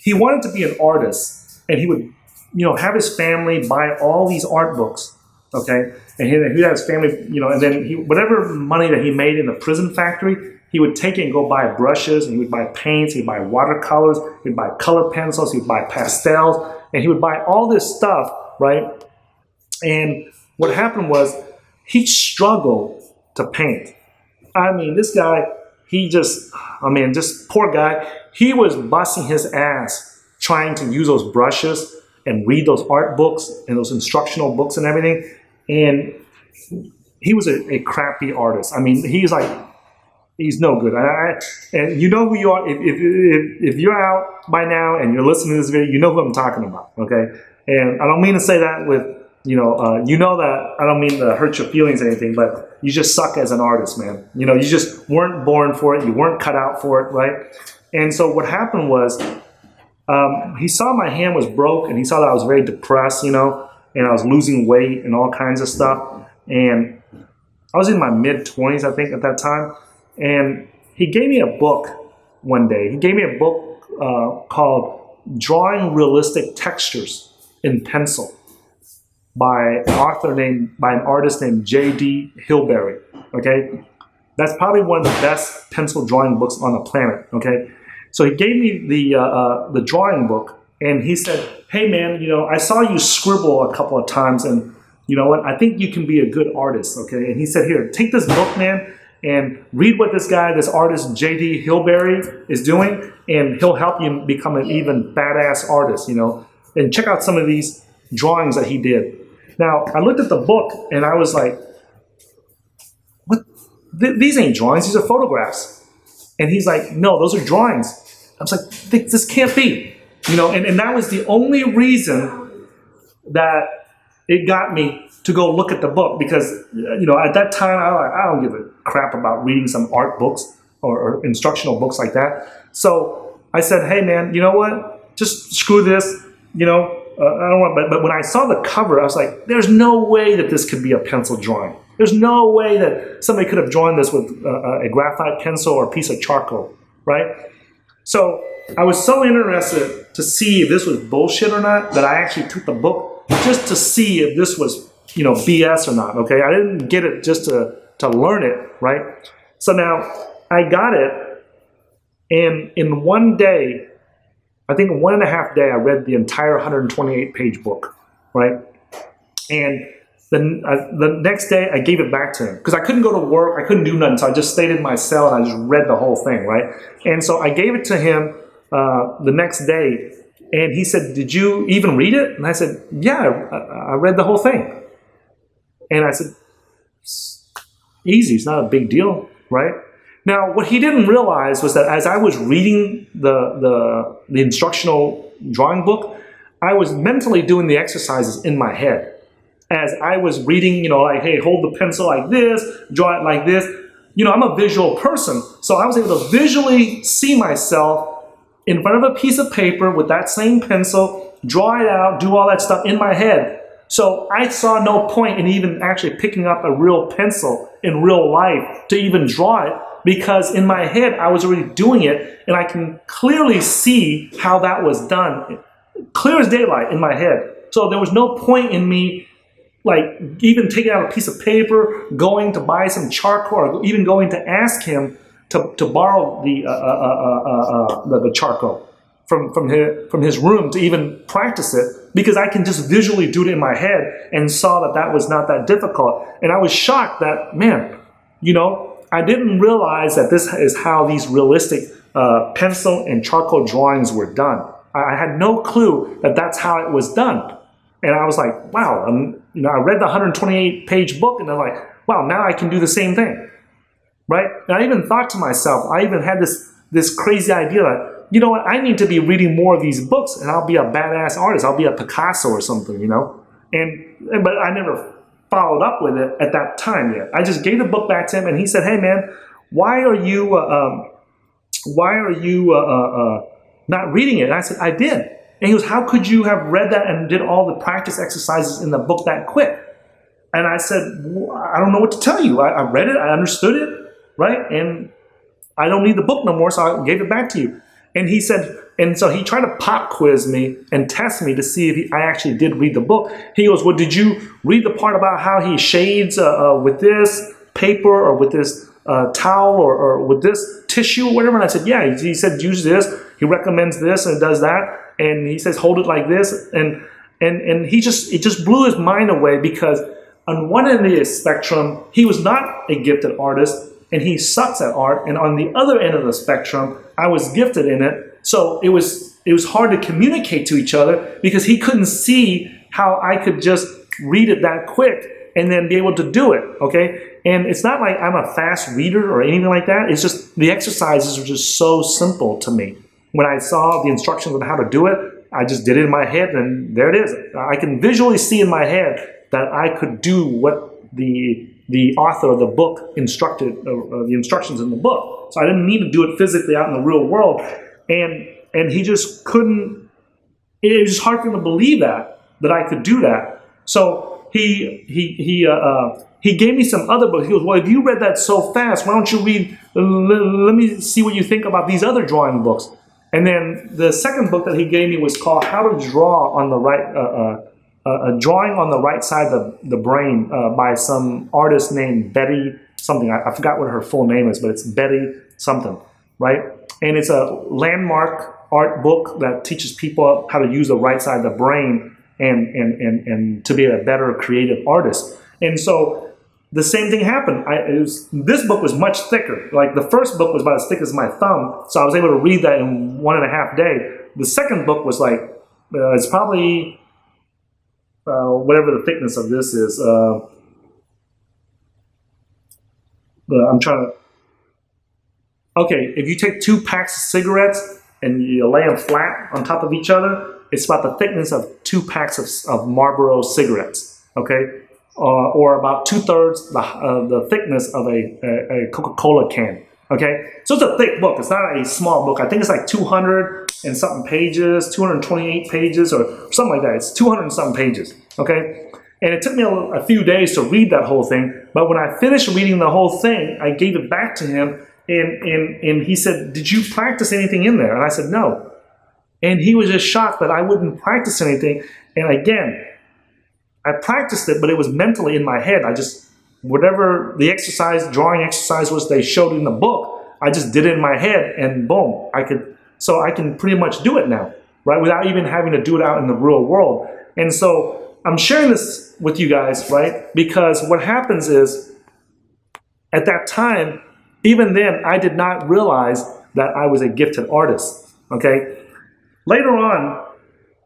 he wanted to be an artist, and he would, have his family buy all these art books, Okay, and he had his family, you know, and then whatever money that he made in the prison factory, he would take it and go buy brushes, and he would buy paints, he'd buy watercolors, he'd buy color pencils, he'd buy pastels, and he would buy all this stuff, right? And what happened was he struggled to paint. I mean, this guy, just poor guy, he was busting his ass trying to use those brushes and read those art books and those instructional books and everything. And he was a crappy artist. I mean, he's no good. And you know who you are. If you're out by now and you're listening to this video, you know who I'm talking about, okay? And I don't mean to say that with, that I don't mean to hurt your feelings or anything, but you just suck as an artist, man. You know, you just weren't born for it. You weren't cut out for it, right? And so what happened was he saw my hand was broke, and he saw that I was very depressed, you know, and I was losing weight and all kinds of stuff. And I was in my mid-20s, I think, at that time. And he gave me a book one day. He gave me a book called Drawing Realistic Textures in Pencil by an artist named J.D. Hilberry, okay? That's probably one of the best pencil drawing books on the planet, okay? So he gave me the drawing book, and he said, hey, man, you know, I saw you scribble a couple of times, and you know what? I think you can be a good artist, okay? And he said, here, take this book, man, and read what this artist, J.D. Hilberry, is doing, and he'll help you become an even badass artist, you know? And check out some of these drawings that he did. Now, I looked at the book, and I was like, what? These ain't drawings, these are photographs. And he's like, no, those are drawings. I was like, this can't be. You know, and that was the only reason that it got me to go look at the book, because, you know, at that time, I don't give a crap about reading some art books or instructional books like that. So I said, hey, man, you know what? Just screw this, you know. I don't want, but when I saw the cover, I was like, there's no way that this could be a pencil drawing. There's no way that somebody could have drawn this with a graphite pencil or a piece of charcoal, right? So I was so interested to see if this was bullshit or not that I actually took the book just to see if this was, you know, BS or not, okay? I didn't get it just to learn it, right? So now I got it, and in one day, I think 1.5 days, I read the entire 128-page book, right? And the next day, I gave it back to him because I couldn't go to work. I couldn't do nothing. So I just stayed in my cell and I just read the whole thing, right? And so I gave it to him the next day. And he said, did you even read it? And I said, yeah, I read the whole thing. And I said, easy. It's not a big deal, right? Now, what he didn't realize was that as I was reading the instructional drawing book, I was mentally doing the exercises in my head. As I was reading, you know, like, hey, hold the pencil like this, draw it like this. You know, I'm a visual person, so I was able to visually see myself in front of a piece of paper with that same pencil, draw it out, do all that stuff in my head. So I saw no point in even actually picking up a real pencil in real life to even draw it, because in my head, I was already doing it, and I can clearly see how that was done. Clear as daylight in my head. So there was no point in me, like, even taking out a piece of paper, going to buy some charcoal, or even going to ask him to borrow the charcoal from his room to even practice it, because I can just visually do it in my head and saw that was not that difficult. And I was shocked that, man, you know, I didn't realize that this is how these realistic pencil and charcoal drawings were done. I had no clue that that's how it was done. And I was like, wow, you know, I read the 128-page book, and I'm like, wow, now I can do the same thing, right? And I even thought to myself, I even had this crazy idea that, you know what, I need to be reading more of these books, and I'll be a badass artist. I'll be a Picasso or something, you know? But I never followed up with it at that time yet. I just gave the book back to him, and he said, hey, man, why are you not reading it? And I said, I did. And he goes, how could you have read that and did all the practice exercises in the book that quick? And I said, well, I don't know what to tell you. I read it, I understood it, right? And I don't need the book no more, so I gave it back to you. And he said, and so he tried to pop quiz me and test me to see if I actually did read the book. He goes, well, did you read the part about how he shades with this paper or with this towel or with this tissue or whatever? And I said, yeah. He said, use this. He recommends this and does that. And he says, hold it like this. And it just blew his mind away, because on one end of the spectrum, he was not a gifted artist and he sucks at art. And on the other end of the spectrum, I was gifted in it. So it was hard to communicate to each other, because he couldn't see how I could just read it that quick and then be able to do it, okay? And it's not like I'm a fast reader or anything like that. It's just the exercises are just so simple to me. When I saw the instructions on how to do it, I just did it in my head, and there it is. I can visually see in my head that I could do what the author of the book instructed, the instructions in the book. So I didn't need to do it physically out in the real world. And he just couldn't, it was just hard for him to believe that I could do that. So he gave me some other books. He goes, well, if you read that so fast, why don't you read, let me see what you think about these other drawing books. And then the second book that he gave me was called How to Draw on the Right, Drawing on the Right Side of the Brain by some artist named Betty something. I forgot what her full name is, but it's Betty something, right? And it's a landmark art book that teaches people how to use the right side of the brain and to be a better creative artist. And so the same thing happened. This book was much thicker. Like the first book was about as thick as my thumb, so I was able to read that in 1.5 days. The second book was like, it's probably whatever the thickness of this is. I'm trying to, okay, if you take 2 packs of cigarettes and you lay them flat on top of each other, it's about the thickness of 2 packs of Marlboro cigarettes, okay? Or about 2/3 the thickness of a Coca-Cola can, okay? So it's a thick book. It's not a small book. I think it's like 200 and something pages, 228 pages or something like that. It's 200 and something pages, okay? And it took me a few days to read that whole thing. But when I finished reading the whole thing, I gave it back to him. And he said, did you practice anything in there? And I said, no. And he was just shocked that I wouldn't practice anything. And again, I practiced it, but it was mentally in my head. I just, whatever the exercise, drawing exercise was they showed in the book, I just did it in my head and boom, I can pretty much do it now, right? Without even having to do it out in the real world. And so I'm sharing this with you guys, right? Because what happens is at that time, even then, I did not realize that I was a gifted artist, okay? Later on,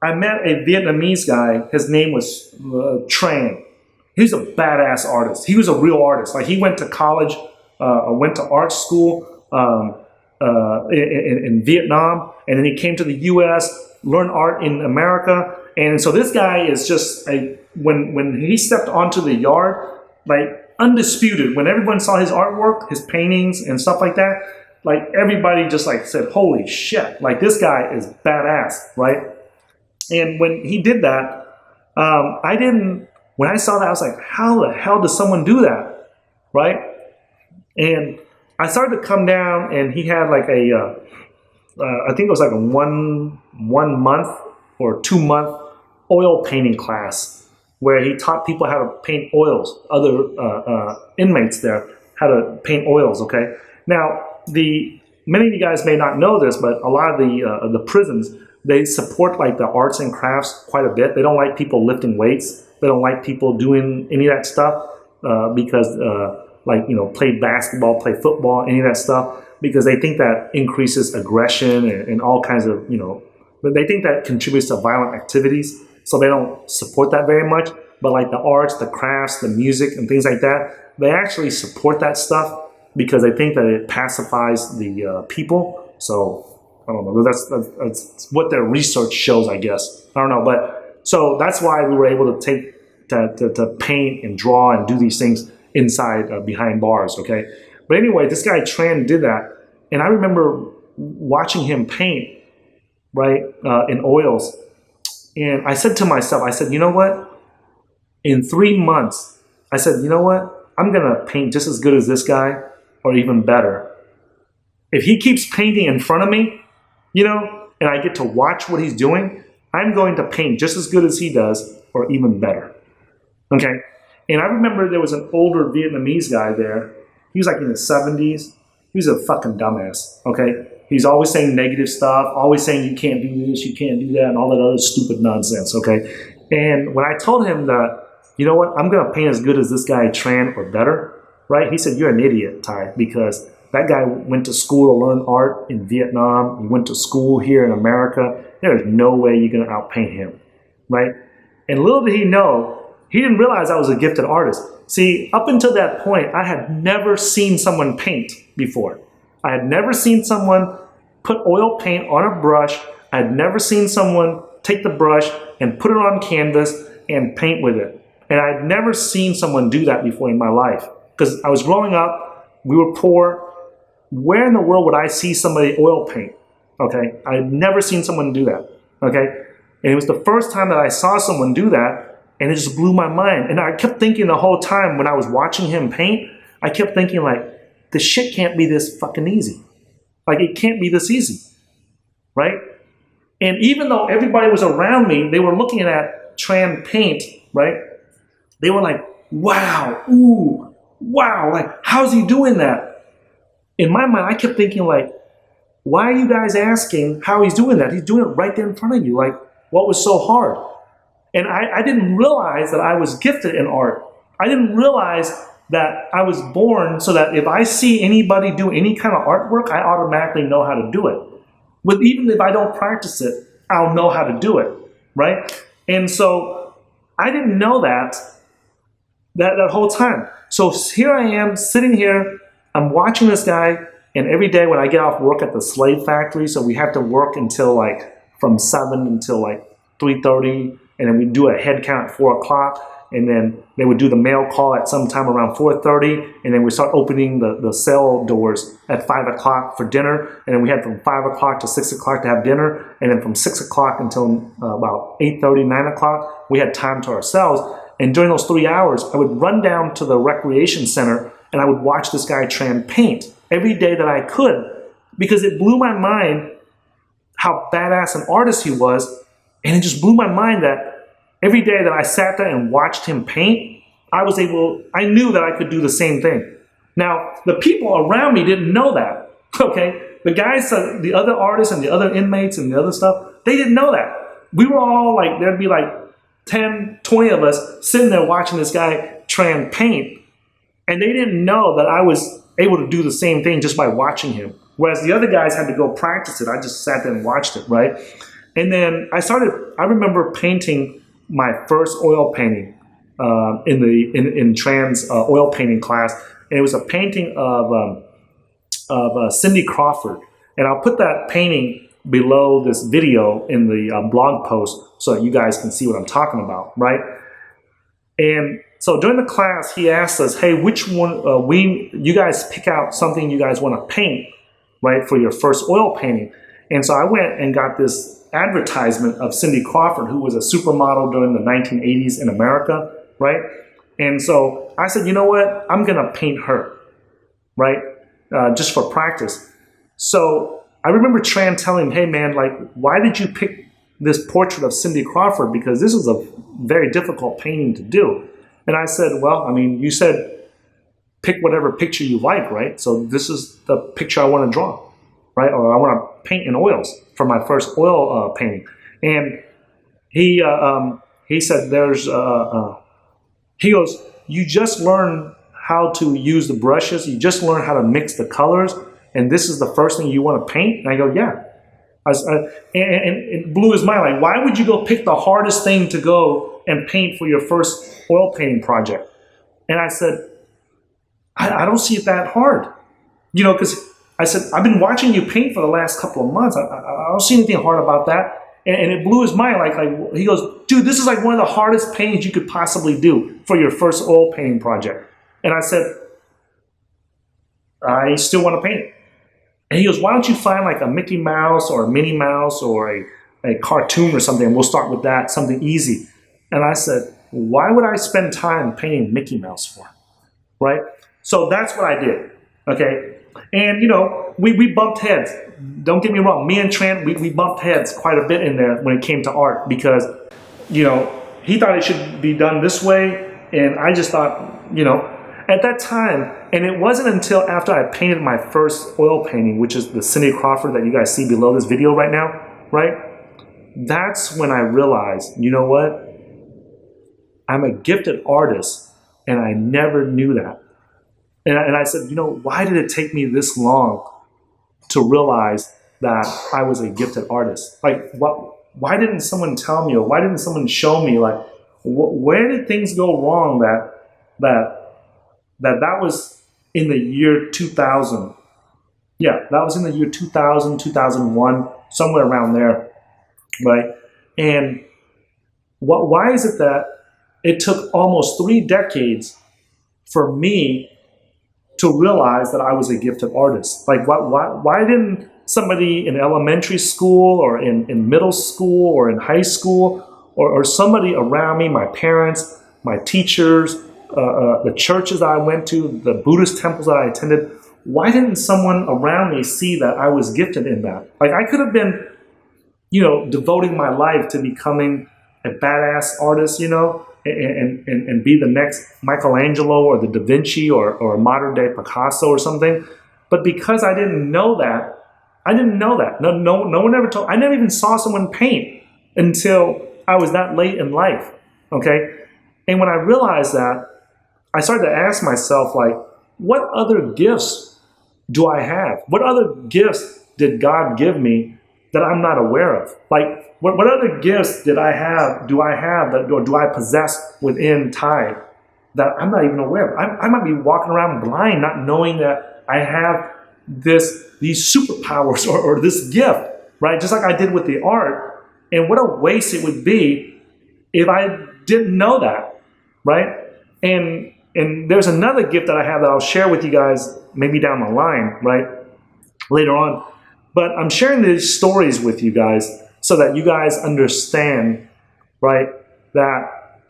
I met a Vietnamese guy. His name was Tran. He's a badass artist. He was a real artist. Like he went to college, went to art school in Vietnam, and then he came to the U.S., learned art in America. And so this guy is just when he stepped onto the yard, like undisputed. When everyone saw his artwork, his paintings and stuff like that, like everybody just like said, "Holy shit! Like this guy is badass," right? And when he did that, when I saw that, I was like, how the hell does someone do that, right? And I started to come down, and he had like I think it was like a one month or 2 month oil painting class where he taught people how to paint oils, other inmates there, how to paint oils, okay? Now, many of you guys may not know this, but a lot of the prisons, they support like the arts and crafts quite a bit. They don't like people lifting weights. They don't like people doing any of that stuff because play basketball, play football, any of that stuff, because they think that increases aggression and all kinds of, they think that contributes to violent activities. So they don't support that very much. But like the arts, the crafts, the music and things like that, they actually support that stuff because they think that it pacifies the people. So I don't know. That's what their research shows, I guess. I don't know, but so that's why we were able to take to paint and draw and do these things inside behind bars. Okay, but anyway, this guy Tran did that, and I remember watching him paint right in oils, and I said to myself, I said, you know what? In 3 months, I said, you know what? I'm gonna paint just as good as this guy, or even better. If he keeps painting in front of me, and I get to watch what he's doing, I'm going to paint just as good as he does or even better. Okay? And I remember there was an older Vietnamese guy there. He was like in his 70s. He was a fucking dumbass. Okay? He's always saying negative stuff, always saying you can't do this, you can't do that, and all that other stupid nonsense. Okay? And when I told him that, you know what, I'm going to paint as good as this guy Tran or better, right? He said, you're an idiot, Ty, because that guy went to school to learn art in Vietnam. He went to school here in America. There is no way you're going to outpaint him, right? And little did he know, he didn't realize I was a gifted artist. See, up until that point, I had never seen someone paint before. I had never seen someone put oil paint on a brush. I had never seen someone take the brush and put it on canvas and paint with it. And I had never seen someone do that before in my life. Because I was growing up, we were poor. Where in the world would I see somebody oil paint? Okay, I had never seen someone do that. Okay, and it was the first time that I saw someone do that, and it just blew my mind. And I kept thinking the whole time when I was watching him paint, I kept thinking like, this shit can't be this fucking easy. Like, it can't be this easy, right? And even though everybody was around me, they were looking at Tran paint, right? They were like, wow, ooh, wow, like, how's he doing that? In my mind, I kept thinking like, why are you guys asking how he's doing that? He's doing it right there in front of you. Like, what was so hard? And I didn't realize that I was gifted in art. I didn't realize that I was born so that if I see anybody do any kind of artwork, I automatically know how to do it. But even if I don't practice it, I'll know how to do it, right? And so I didn't know that whole time. So here I am sitting here, I'm watching this guy, and every day when I get off work at the slave factory, so we have to work until like from 7 until like 3:30, and then we do a head count at 4 o'clock, and then they would do the mail call at some time around 4:30, and then we start opening the cell doors at 5 o'clock for dinner, and then we had from 5 o'clock to 6 o'clock to have dinner, and then from 6 o'clock until about 8:30, 9 o'clock, we had time to ourselves. And during those 3 hours, I would run down to the recreation center and I would watch this guy Tran paint every day that I could, because it blew my mind how badass an artist he was. And it just blew my mind that every day that I sat there and watched him paint, I knew that I could do the same thing. Now, the people around me didn't know that, okay? The guys, the other artists and the other inmates and the other stuff, they didn't know that. We were all like, there'd be like 10, 20 of us sitting there watching this guy Tran paint, and they didn't know that I was able to do the same thing just by watching him. Whereas the other guys had to go practice it. I just sat there and watched it, right? And then I remember painting my first oil painting in Tran's oil painting class, and it was a painting of Cindy Crawford. And I'll put that painting below this video in the blog post so that you guys can see what I'm talking about, right? And so during the class, he asked us, hey, which one, you guys pick out something you guys want to paint, right, for your first oil painting. And so I went and got this advertisement of Cindy Crawford, who was a supermodel during the 1980s in America, right? And so I said, you know what, I'm going to paint her, right, just for practice. So I remember Tran telling him, hey, man, like, why did you pick this portrait of Cindy Crawford? Because this is a very difficult painting to do. And I said, well, I mean, you said pick whatever picture you like, right? So this is the picture I want to draw, right? Or I want to paint in oils for my first oil painting. And he said, he goes, you just learn how to use the brushes. You just learn how to mix the colors. And this is the first thing you want to paint? And I go, yeah. And it blew his mind. Like, why would you go pick the hardest thing to go and paint for your first oil painting project? And I said, I don't see it that hard. You know, because I said, I've been watching you paint for the last couple of months. I don't see anything hard about that. And it blew his mind. Like he goes, dude, this is like one of the hardest paintings you could possibly do for your first oil painting project. And I said, I still want to paint it. And he goes, why don't you find like a Mickey Mouse or a Minnie Mouse or a cartoon or something, and we'll start with that, something easy. And I said, why would I spend time painting Mickey Mouse for? Right? So that's what I did. Okay, and we bumped heads. Don't get me wrong. Me and Trent, we bumped heads quite a bit in there when it came to art because he thought it should be done this way, and I just thought at that time, and it wasn't until after I painted my first oil painting, which is the Cindy Crawford that you guys see below this video right now, right? That's when I realized, you know what? I'm a gifted artist, and I never knew that. And I said, why did it take me this long to realize that I was a gifted artist? Like, why didn't someone tell me, or why didn't someone show me, like, where did things go wrong that was in the year 2000? Yeah, that was in the year 2000, 2001, somewhere around there, right? And why is it that it took almost 3 decades for me to realize that I was a gifted artist? Like, why didn't somebody in elementary school or in middle school or in high school or somebody around me, my parents, my teachers, the churches I went to, the Buddhist temples that I attended, why didn't someone around me see that I was gifted in that? Like, I could have been, devoting my life to becoming a badass artist, and be the next Michelangelo or the Da Vinci or a modern day Picasso or something. But because I didn't know that, No one ever told. I never even saw someone paint until I was that late in life. Okay, and when I realized that, I started to ask myself, like, what other gifts do I have? What other gifts did God give me that I'm not aware of? Like, what other gifts do I have that, or do I possess within Ty that I'm not even aware of? I might be walking around blind, not knowing that I have these superpowers or this gift, right? Just like I did with the art. And what a waste it would be if I didn't know that, right? And there's another gift that I have that I'll share with you guys maybe down the line, right? Later on. But I'm sharing these stories with you guys so that you guys understand, right, that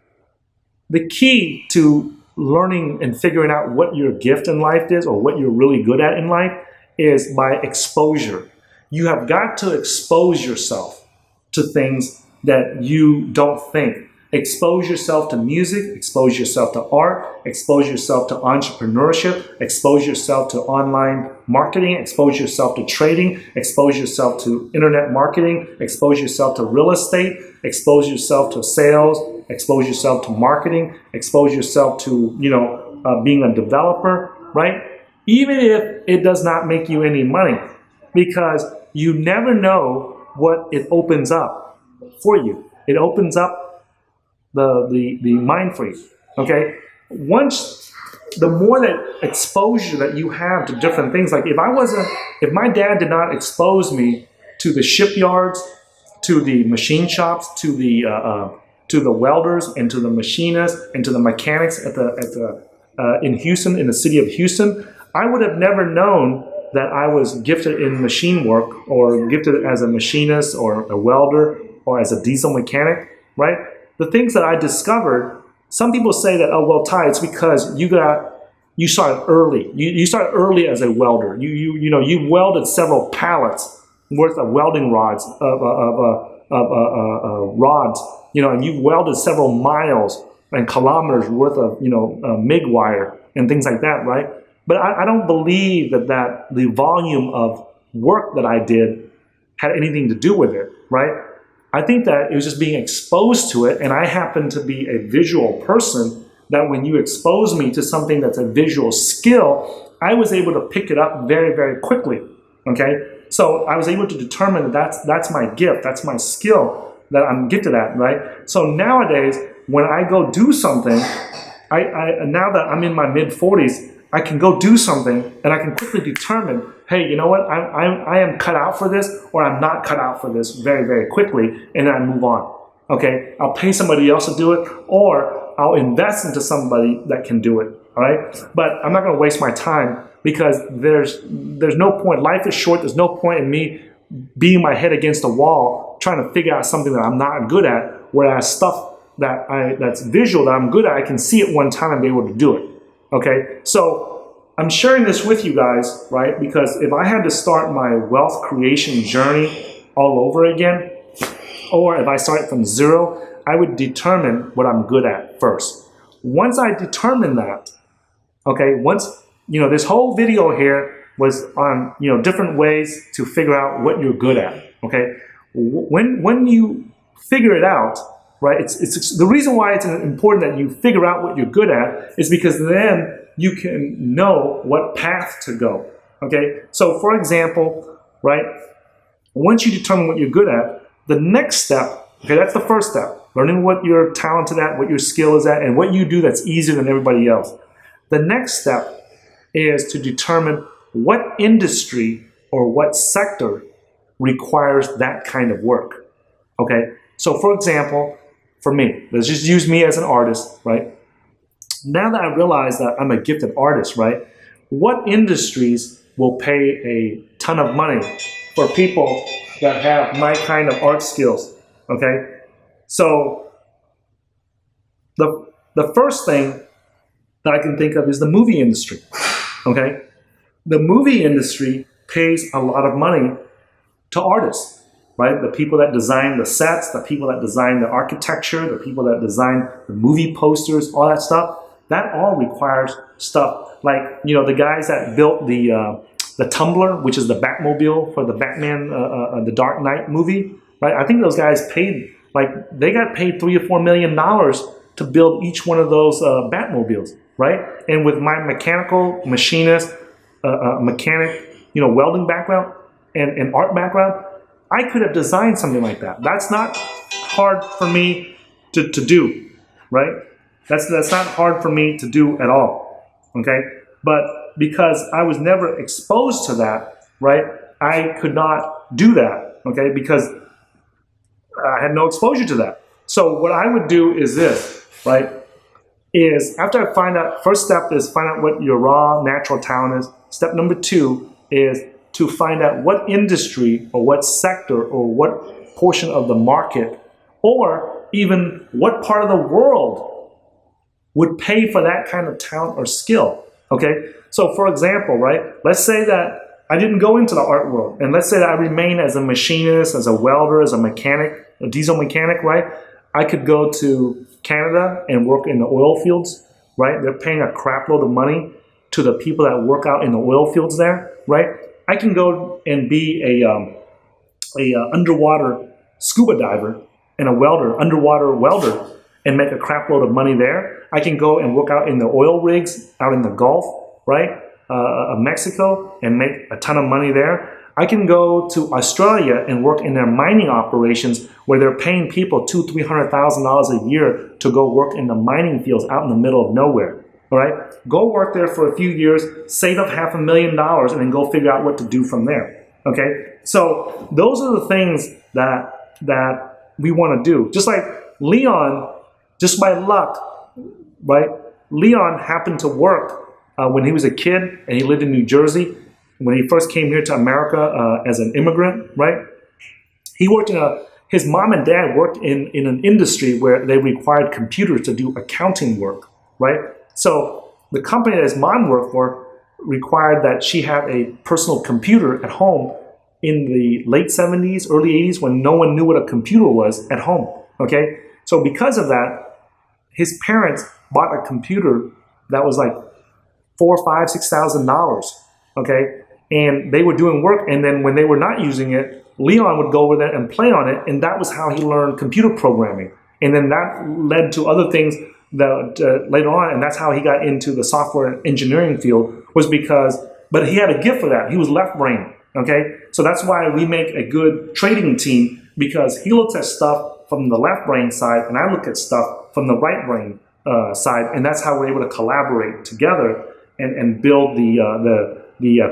the key to learning and figuring out what your gift in life is or what you're really good at in life is by exposure. You have got to expose yourself to things that you don't think. Expose yourself to music, expose yourself to art, expose yourself to entrepreneurship, expose yourself to online marketing, expose yourself to trading, expose yourself to internet marketing, expose yourself to real estate, expose yourself to sales, expose yourself to marketing, expose yourself to, being a developer, right? Even if it does not make you any money, because you never know what it opens up for you. It opens up the mind freak, okay? Once, the more that exposure that you have to different things, like if my dad did not expose me to the shipyards, to the machine shops, to the welders, and to the machinists, and to the mechanics in Houston, in the city of Houston, I would have never known that I was gifted in machine work or gifted as a machinist or a welder or as a diesel mechanic, right? The things that I discovered, some people say that, oh, well, Ty, it's because you started early. You started early as a welder. You welded several pallets worth of welding rods, and you've welded several miles and kilometers worth of, MIG wire and things like that, right? But I don't believe that the volume of work that I did had anything to do with it, right? I think that it was just being exposed to it, and I happen to be a visual person, that when you expose me to something that's a visual skill, I was able to pick it up very, very quickly, okay? So I was able to determine that that's my gift, that's my skill that I'm gifted at, right? So nowadays, when I go do something, now that I'm in my mid-40s, I can go do something and I can quickly determine, hey, you know what, I am cut out for this, or I'm not cut out for this, very, very quickly, and then I move on, okay? I'll pay somebody else to do it, or I'll invest into somebody that can do it, all right? But I'm not gonna waste my time, because there's no point. Life is short. There's no point in me beating my head against the wall trying to figure out something that I'm not good at, whereas stuff that's visual that I'm good at, I can see it one time and be able to do it. Okay, so I'm sharing this with you guys, right? Because if I had to start my wealth creation journey all over again, or if I start from zero, I would determine what I'm good at first. Once I determine that, okay, this whole video here was on, different ways to figure out what you're good at, okay? When you figure it out, right, it's the reason why it's important that you figure out what you're good at is because then you can know what path to go, okay? So for example, right, once you determine what you're good at, the next step, okay, that's the first step, learning what you're talented at, what your skill is at, and what you do that's easier than everybody else. The next step is to determine what industry or what sector requires that kind of work, okay? So for example, for me, let's just use me as an artist, right? Now that I realize that I'm a gifted artist, right? What industries will pay a ton of money for people that have my kind of art skills, okay? So the first thing that I can think of is the movie industry, okay? The movie industry pays a lot of money to artists, right? The people that design the sets, the people that design the architecture, the people that design the movie posters, all that stuff, that all requires stuff like, the guys that built the Tumbler, which is the Batmobile for the Batman, the Dark Knight movie, right? I think those guys they got paid $3 or $4 million to build each one of those Batmobiles, right? And with my mechanical, machinist, mechanic, welding background and art background, I could have designed something like that. That's not hard for me to do, right? That's not hard for me to do at all, okay? But because I was never exposed to that, right, I could not do that, okay, because I had no exposure to that. So what I would do is this, right, is after I find out, first step is find out what your raw natural talent is. Step number 2 is to find out what industry or what sector or what portion of the market or even what part of the world would pay for that kind of talent or skill, okay? So for example, right, let's say that I didn't go into the art world, and let's say that I remain as a machinist, as a welder, as a mechanic, a diesel mechanic, right? I could go to Canada and work in the oil fields, right? They're paying a crap load of money to the people that work out in the oil fields there, right? I can go and be a underwater scuba diver and a welder, underwater welder, and make a crap load of money there. I can go and work out in the oil rigs out in the Gulf, right, of Mexico, and make a ton of money there. I can go to Australia and work in their mining operations where they're paying people $200,000-$300,000 a year to go work in the mining fields out in the middle of nowhere. All right, go work there for a few years, save up $500,000, and then go figure out what to do from there. Okay, so those are the things that we want to do. Just like Leon, just by luck, right? Leon happened to work when he was a kid, and he lived in New Jersey. When he first came here to America as an immigrant, right? He worked his mom and dad worked in an industry where they required computers to do accounting work, right? So the company that his mom worked for required that she have a personal computer at home in the late 70s, early 80s, when no one knew what a computer was at home, okay? So because of that, his parents bought a computer that was like $4,000, $5,000, $6,000, okay? And they were doing work, and then when they were not using it, Leon would go over there and play on it, and that was how he learned computer programming. And then that led to other things that later on, and that's how he got into the software engineering field, was because, but he had a gift for that. He was left-brained, okay? So that's why we make a good trading team, because he looks at stuff from the left brain side, and I look at stuff from the right brain side, and that's how we're able to collaborate together and build the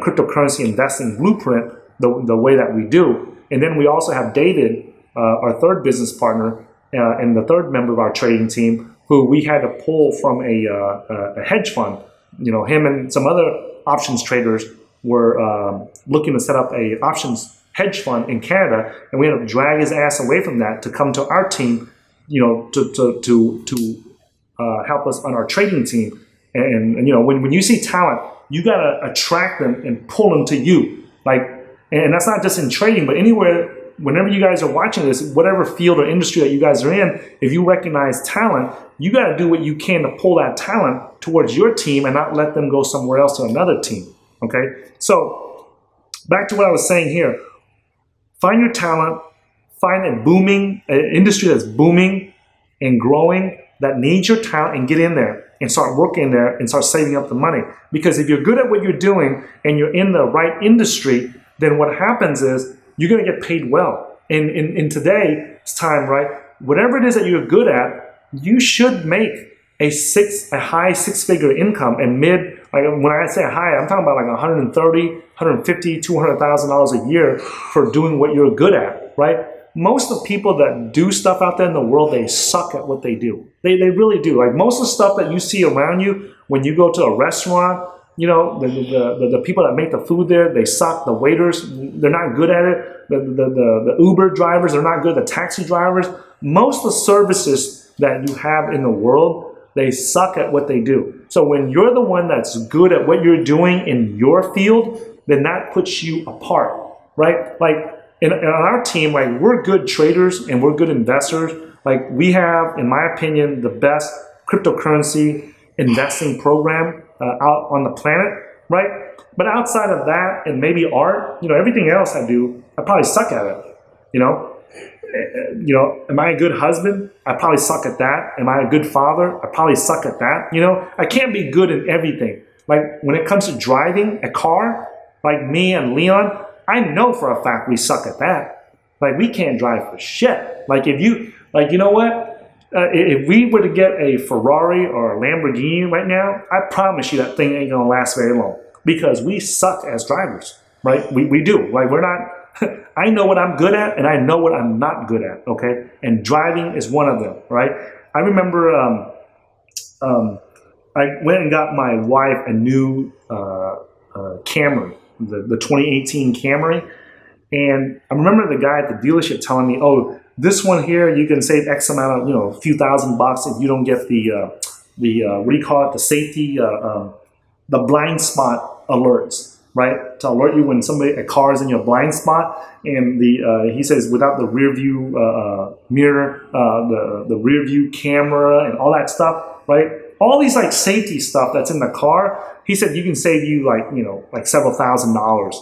cryptocurrency investing blueprint the way that we do. And then we also have David, our third business partner, and the third member of our trading team, who we had to pull from a hedge fund. Him and some other options traders were looking to set up a options hedge fund in Canada, and we had to drag his ass away from that to come to our team, to help us on our trading team. And when you see talent, you got to attract them and pull them to you. Like, and that's not just in trading, but anywhere, whenever you guys are watching this, whatever field or industry that you guys are in, if you recognize talent, you got to do what you can to pull that talent towards your team and not let them go somewhere else to another team. Okay. So back to what I was saying here, find your talent, find a booming industry that's booming and growing that needs your talent, and get in there and start working there and start saving up the money. Because if you're good at what you're doing and you're in the right industry, then what happens is you're going to get paid well. And in today's time, right, whatever it is that you're good at, you should make a high six-figure income and like when I say high, I'm talking about like $130,000, $150,000, $200,000 a year for doing what you're good at, right? Most of the people that do stuff out there in the world, they suck at what they do. They really do. Like most of the stuff that you see around you when you go to a restaurant, you know, the people that make the food there, they suck. The waiters, they're not good at it. The Uber drivers, they're not good. The taxi drivers, most of the services that you have in the world, they suck at what they do. So when you're the one that's good at what you're doing in your field, then that puts you apart, right? Like in our team, like we're good traders and we're good investors. Like we have, in my opinion, the best cryptocurrency investing program out on the planet, right? But outside of that and maybe art, you know, everything else I do, I probably suck at it, you know? Am I a good husband? I probably suck at that. Am I a good father? I probably suck at that. You know, I can't be good in everything. Like when it comes to driving a car, like me and Leon, I know for a fact we suck at that. Like we can't drive for shit. Like you know what? If we were to get a Ferrari or a Lamborghini right now, I promise you that thing ain't gonna last very long because we suck as drivers, right? We do. Like we're not. I know what I'm good at and I know what I'm not good at, okay? And driving is one of them, right? I remember I went and got my wife a new Camry, the 2018 Camry. And I remember the guy at the dealership telling me, oh, this one here, you can save X amount of, a few $1,000 if you don't get the what do you call it? The safety, the blind spot alerts. Right, to alert you when a car is in your blind spot, and he says without the rear view mirror, the rear view camera, and all that stuff, right? All these like safety stuff that's in the car. He said you can save you like several $1,000s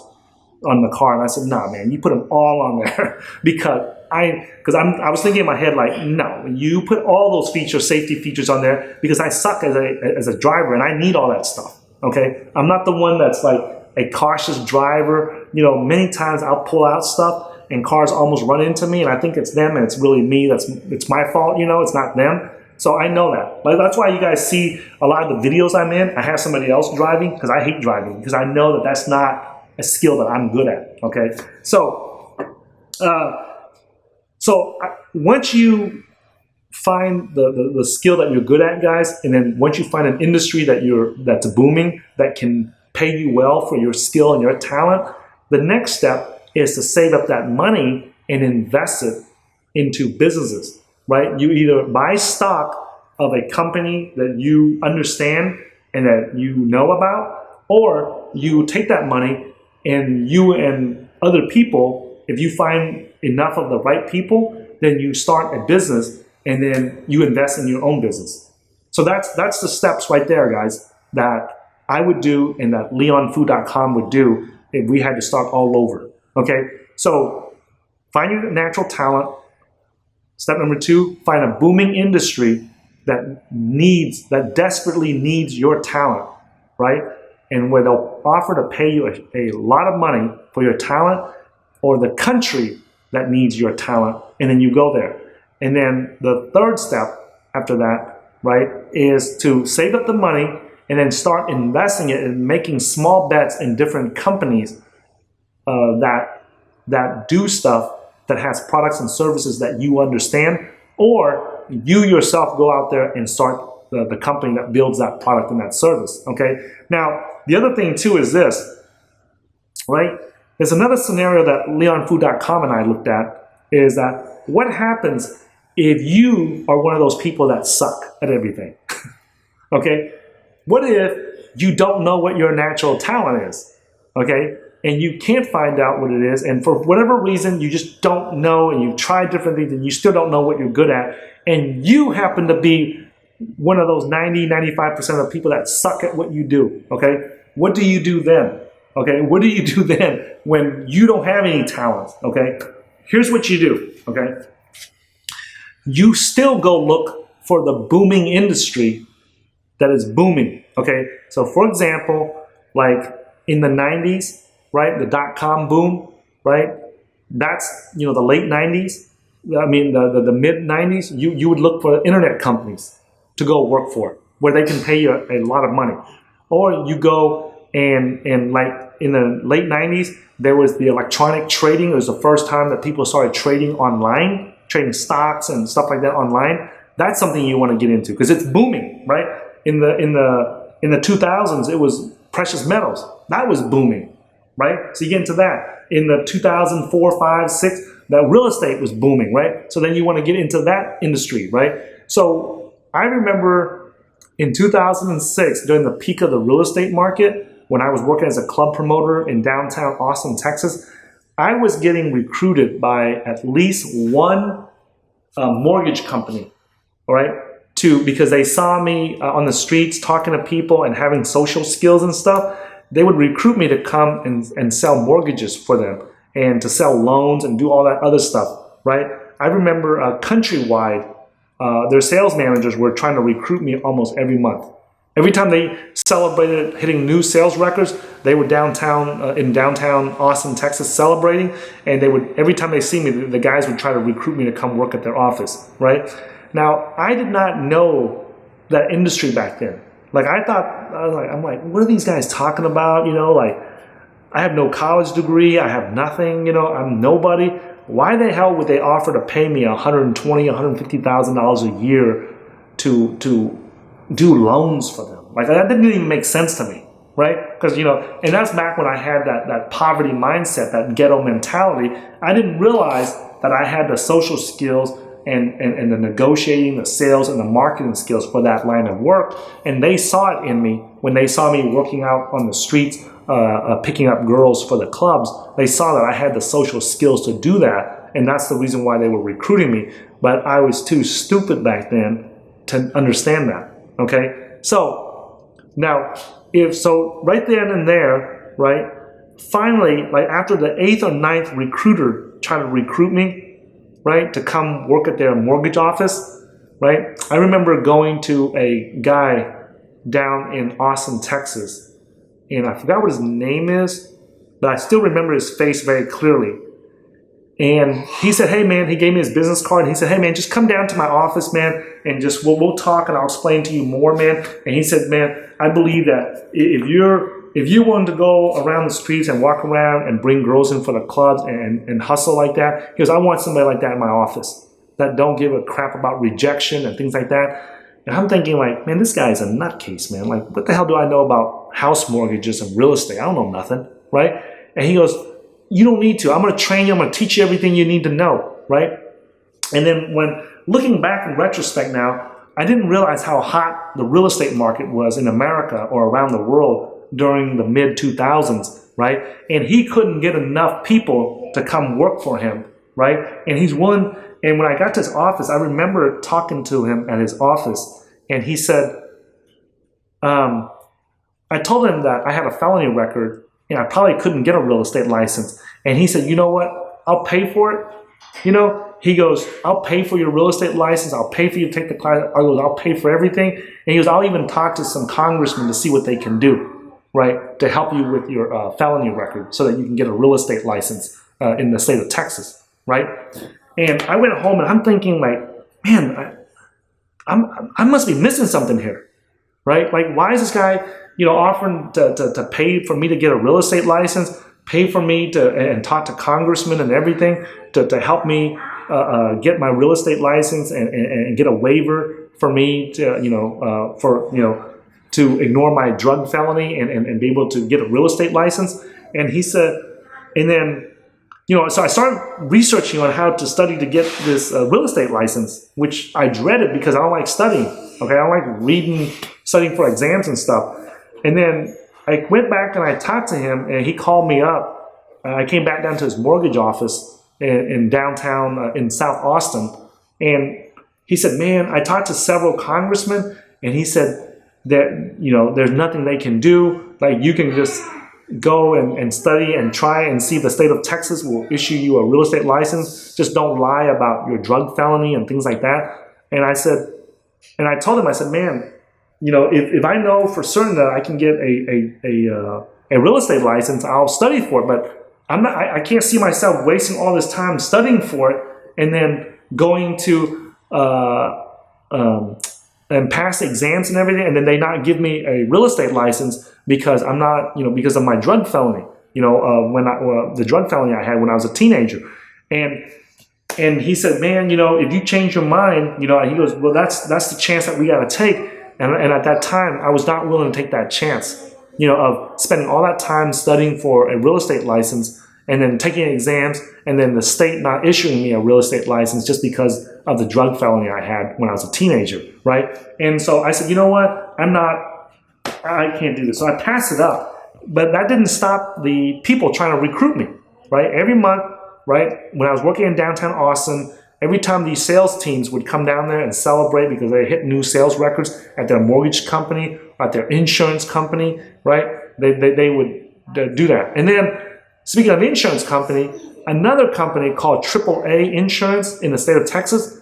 on the car, and I said, nah, man, you put them all on there because I was thinking in my head like, no, you put all those safety features on there because I suck as a driver and I need all that stuff. Okay, I'm not the one that's like a cautious driver. Many times I'll pull out stuff and cars almost run into me and I think it's them and it's really me. It's my fault, it's not them. So I know that. Like, that's why you guys see a lot of the videos I'm in, I have somebody else driving because I hate driving because I know that that's not a skill that I'm good at, okay? So, once you find the skill that you're good at, guys, and then once you find an industry that's booming, that can pay you well for your skill and your talent, the next step is to save up that money and invest it into businesses, right? You either buy stock of a company that you understand and that you know about, or you take that money and you and other people, if you find enough of the right people, then you start a business and then you invest in your own business. So that's the steps right there, guys, that I would do and that leonfu.com would do if we had to start all over, okay? So find your natural talent. Step number 2, find a booming industry that desperately needs your talent, right? And where they'll offer to pay you a lot of money for your talent, or the country that needs your talent, and then you go there. And then the third step after that, right, is to save up the money and then start investing it and making small bets in different companies that do stuff that has products and services that you understand, or you yourself go out there and start the company that builds that product and that service, okay? Now, the other thing too is this, right? There's another scenario that leonfu.com and I looked at, is that what happens if you are one of those people that suck at everything, okay? What if you don't know what your natural talent is, okay? And you can't find out what it is, and for whatever reason, you just don't know, and you've tried different things, and you still don't know what you're good at, and you happen to be one of those 90-95% of people that suck at what you do, okay? What do you do then, okay? What do you do then when you don't have any talent, okay? Here's what you do, okay? You still go look for the booming industry that is booming, okay? So for example, like in the 90s, right, the dot-com boom, right? That's, the late 90s, I mean the mid 90s, you would look for internet companies to go work for, where they can pay you a lot of money. Or you go and like in the late 90s, there was the electronic trading. It was the first time that people started trading online, trading stocks and stuff like that online. That's something you want to get into because it's booming, right? In the 2000s, it was precious metals. That was booming, right? So you get into that. In the 2004, 5, 6, that real estate was booming, right? So then you want to get into that industry, right? So I remember in 2006, during the peak of the real estate market, when I was working as a club promoter in downtown Austin, Texas, I was getting recruited by at least one mortgage company, all right? Because they saw me on the streets talking to people and having social skills and stuff. They would recruit me to come and sell mortgages for them and to sell loans and do all that other stuff, right? I remember Countrywide, their sales managers were trying to recruit me almost every month. Every time they celebrated hitting new sales records, they were downtown in downtown Austin, Texas, celebrating, and they would every time they see me, the guys would try to recruit me to come work at their office, right? Now, I did not know that industry back then. Like I'm like, what are these guys talking about? Like, I have no college degree, I have nothing, I'm nobody. Why the hell would they offer to pay me $120,000, $150,000 a year to do loans for them? Like, that didn't even make sense to me, right? Because, and that's back when I had that poverty mindset, that ghetto mentality. I didn't realize that I had the social skills and the negotiating, the sales, and the marketing skills for that line of work. And they saw it in me when they saw me working out on the streets, picking up girls for the clubs. They saw that I had the social skills to do that, and that's the reason why they were recruiting me. But I was too stupid back then to understand that, okay? So now, right then and there, right, finally, like after the 8th or 9th recruiter tried to recruit me, right, to come work at their mortgage office, right? I remember going to a guy down in Austin, Texas, and I forgot what his name is, but I still remember his face very clearly. And he said, hey man, he gave me his business card, and he said, hey man, just come down to my office, man, and just we'll talk and I'll explain to you more, man. And he said, man, I believe that if you wanted to go around the streets and walk around and bring girls in for the clubs and hustle like that, he goes, I want somebody like that in my office that don't give a crap about rejection and things like that. And I'm thinking like, man, this guy is a nutcase, man. Like, what the hell do I know about house mortgages and real estate? I don't know nothing, right? And he goes, you don't need to. I'm going to train you. I'm going to teach you everything you need to know, right? And then when looking back in retrospect now, I didn't realize how hot the real estate market was in America or around the world during the mid 2000s, right? And he couldn't get enough people to come work for him, right? And he's willing. And when I got to his office, I remember talking to him at his office, and he said, I told him that I had a felony record and I probably couldn't get a real estate license. And he said, you know what? I'll pay for it. He goes, I'll pay for your real estate license. I'll pay for you to take the class. I'll pay for everything. And he goes, I'll even talk to some congressmen to see what they can do, right, to help you with your felony record so that you can get a real estate license in the state of Texas, right? And I went home and I'm thinking like, man, I must be missing something here, right? Like, why is this guy, offering to pay for me to get a real estate license, pay for me and talk to congressmen and everything to help me get my real estate license and get a waiver for me to, to ignore my drug felony and be able to get a real estate license. And he said, and then, so I started researching on how to study to get this real estate license, which I dreaded because I don't like studying. Okay, I don't like reading, studying for exams and stuff. And then I went back and I talked to him, and he called me up. I came back down to his mortgage office in downtown in South Austin, and he said, "Man, I talked to several congressmen, and he said that there's nothing they can do. Like you can just go and study and try and see if the state of Texas will issue you a real estate license. Just don't lie about your drug felony and things like that." And I said, and I told him, I said, "Man, if I know for certain that I can get a real estate license, I'll study for it. But I can't see myself wasting all this time studying for it and then going to and pass exams and everything, and then they not give me a real estate license because I'm not, because of my drug felony, the drug felony I had when I was a teenager." And he said, "Man, if you change your mind, he goes, well, that's the chance that we got to take." And at that time, I was not willing to take that chance, of spending all that time studying for a real estate license and then taking exams and then the state not issuing me a real estate license just because of the drug felony I had when I was a teenager, right? And so I said, you know what? I can't do this. So I passed it up. But that didn't stop the people trying to recruit me, right? Every month, right, when I was working in downtown Austin, every time these sales teams would come down there and celebrate because they hit new sales records at their mortgage company, at their insurance company, right? They would do that. And then, speaking of insurance company, another company called AAA Insurance in the state of Texas,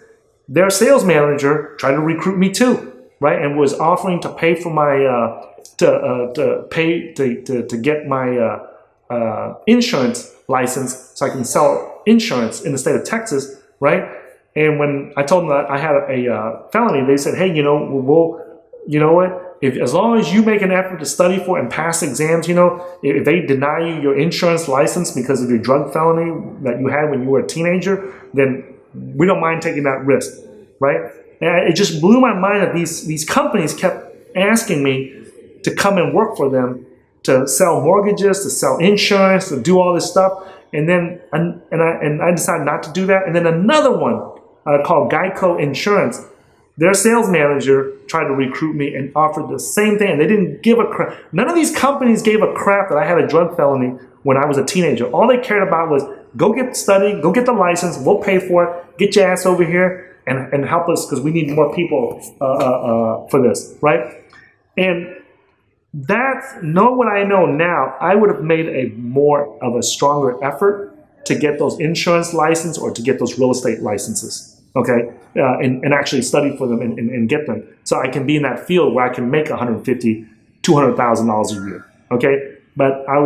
their sales manager tried to recruit me too, right? And was offering to pay for my to get my insurance license so I can sell insurance in the state of Texas, right? And when I told them that I had a felony, they said, "Hey, as long as you make an effort to study for and pass exams, if they deny you your insurance license because of your drug felony that you had when you were a teenager, then we don't mind taking that risk," right? And it just blew my mind that these companies kept asking me to come and work for them, to sell mortgages, to sell insurance, to do all this stuff. And then I decided not to do that. And then another one called Geico Insurance, their sales manager tried to recruit me and offered the same thing. And they didn't give a crap. None of these companies gave a crap that I had a drug felony when I was a teenager. All they cared about was go get study, go get the license, we'll pay for it, get your ass over here and help us because we need more people for this, right? And know what I know now, I would have made a more of a stronger effort to get those insurance license or to get those real estate licenses, okay, and actually study for them and get them, so I can be in that field where I can make $150,000, $200,000 a year, okay. But I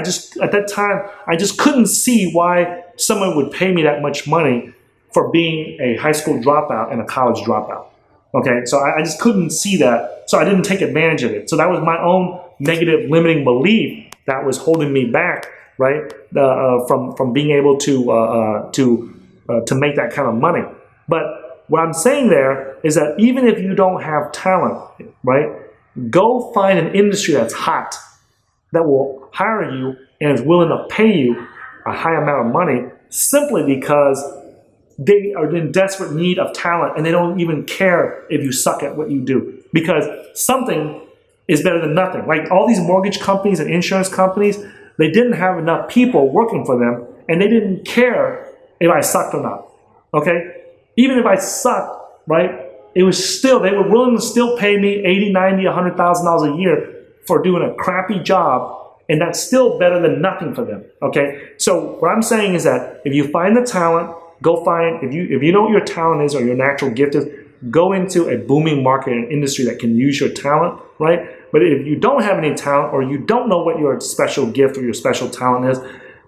just at that time I just couldn't see why someone would pay me that much money for being a high school dropout and a college dropout. Okay, so I just couldn't see that, so I didn't take advantage of it. So that was my own negative limiting belief that was holding me back, right, from being able to make that kind of money. But what I'm saying there is that even if you don't have talent, right, go find an industry that's hot, that will hire you and is willing to pay you a high amount of money simply because they are in desperate need of talent and they don't even care if you suck at what you do, because something is better than nothing. Like all these mortgage companies and insurance companies, they didn't have enough people working for them and they didn't care if I sucked or not, okay? Even if I sucked, right, it was still, they were willing to still pay me $80, $90, $100,000 a year for doing a crappy job, and that's still better than nothing for them, okay? So what I'm saying is that if you find the talent, go find, if you know what your talent is or your natural gift is, go into a booming market and industry that can use your talent, right? But if you don't have any talent or you don't know what your special gift or your special talent is,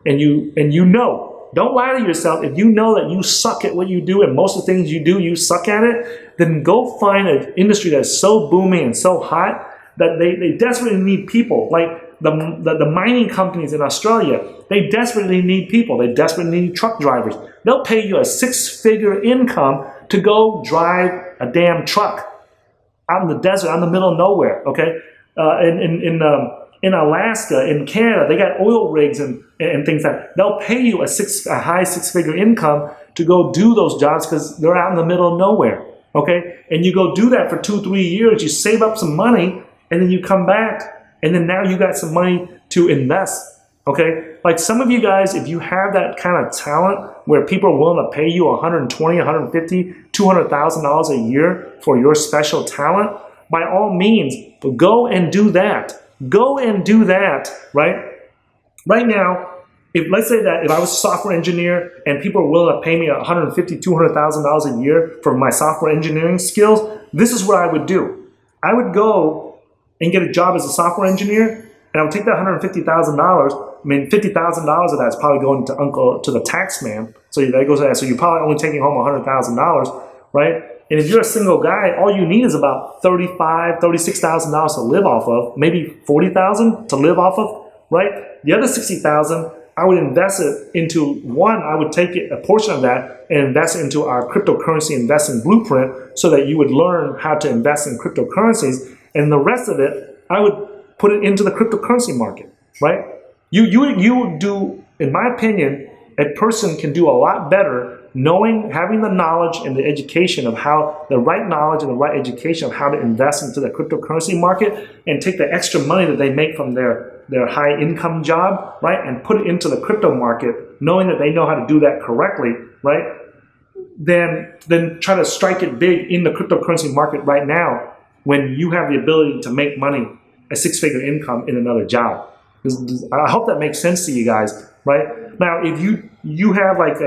and you know, don't lie to yourself. If you know that you suck at what you do and most of the things you do, you suck at it, then go find an industry that's so booming and so hot that they desperately need people. Like the mining companies in Australia, they desperately need people. They desperately need truck drivers. They'll pay you a 6-figure income to go drive a damn truck out in the desert, out in the middle of nowhere, okay? in Alaska, in Canada, they got oil rigs and things like that. They'll pay you a high six-figure income to go do those jobs because they're out in the middle of nowhere, okay? And you go do that for 2-3 years, you save up some money, and then you come back, and then now you got some money to invest, okay? Like some of you guys, if you have that kind of talent where people are willing to pay you $120, $150, $200,000 a year for your special talent, by all means, go and do that. Go and do that, right? Right now, let's say that if I was a software engineer and people are willing to pay me $150,000, $200,000 a year for my software engineering skills, this is what I would do. I would go and get a job as a software engineer, and I would take that $150,000. I mean, $50,000 of that is probably going to the tax man. So that goes to that. So you're probably only taking home $100,000, right? And if you're a single guy, all you need is about $35,000, $36,000 to live off of, maybe $40,000 to live off of, right? The other $60,000, I would invest it into one. I would take a portion of that and invest it into our cryptocurrency investing blueprint, so that you would learn how to invest in cryptocurrencies, and the rest of it, I would put it into the cryptocurrency market, right? You do, in my opinion, a person can do a lot better having the knowledge and the education of how, the right knowledge and the right education of how to invest into the cryptocurrency market, and take the extra money that they make from their high income job, right, and put it into the crypto market, knowing that they know how to do that correctly, right, then try to strike it big in the cryptocurrency market right now, when you have the ability to make money, a six-figure income in another job. I hope that makes sense to you guys, right? Now, if you have like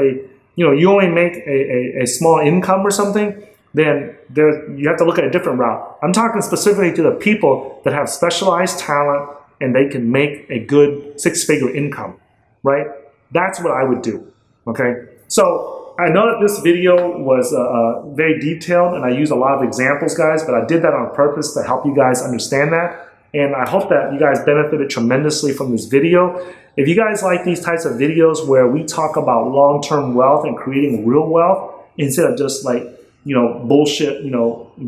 you only make a small income or something, then you have to look at a different route. I'm talking specifically to the people that have specialized talent and they can make a good six-figure income, right? That's what I would do, okay? So I know that this video was very detailed and I used a lot of examples, guys, but I did that on purpose to help you guys understand that. And I hope that you guys benefited tremendously from this video. If you guys like these types of videos where we talk about long-term wealth and creating real wealth, instead of just like, bullshit,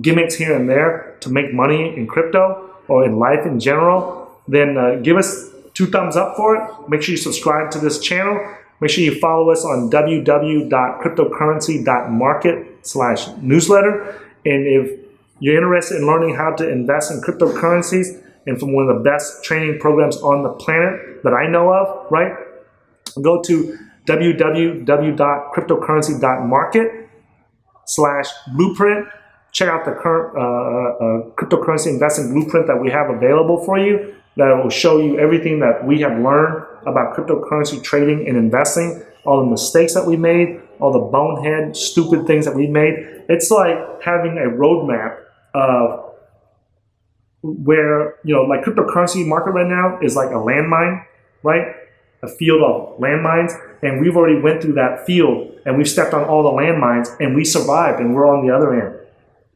gimmicks here and there to make money in crypto or in life in general, then give us 2 thumbs up for it. Make sure you subscribe to this channel. Make sure you follow us on www.cryptocurrency.market/newsletter. And if you're interested in learning how to invest in cryptocurrencies, and from one of the best training programs on the planet that I know of, right? Go to www.cryptocurrency.market/blueprint. Check out the current cryptocurrency investing blueprint that we have available for you, that will show you everything that we have learned about cryptocurrency trading and investing, all the mistakes that we made, all the bonehead, stupid things that we made. It's like having a roadmap of where, like cryptocurrency market right now is like a landmine, right? A field of landmines. And we've already went through that field and we've stepped on all the landmines and we survived and we're on the other end.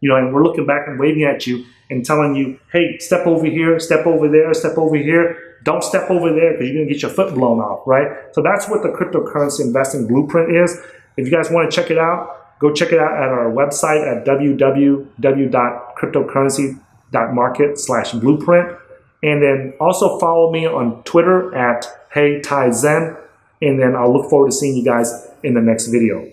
And we're looking back and waving at you and telling you, hey, step over here, step over there, step over here. Don't step over there because you're going to get your foot blown off, right? So that's what the cryptocurrency investing blueprint is. If you guys want to check it out, go check it out at our website at www.cryptocurrency.market/blueprint. And then also follow me on Twitter at HeyTaiZen. And then I'll look forward to seeing you guys in the next video.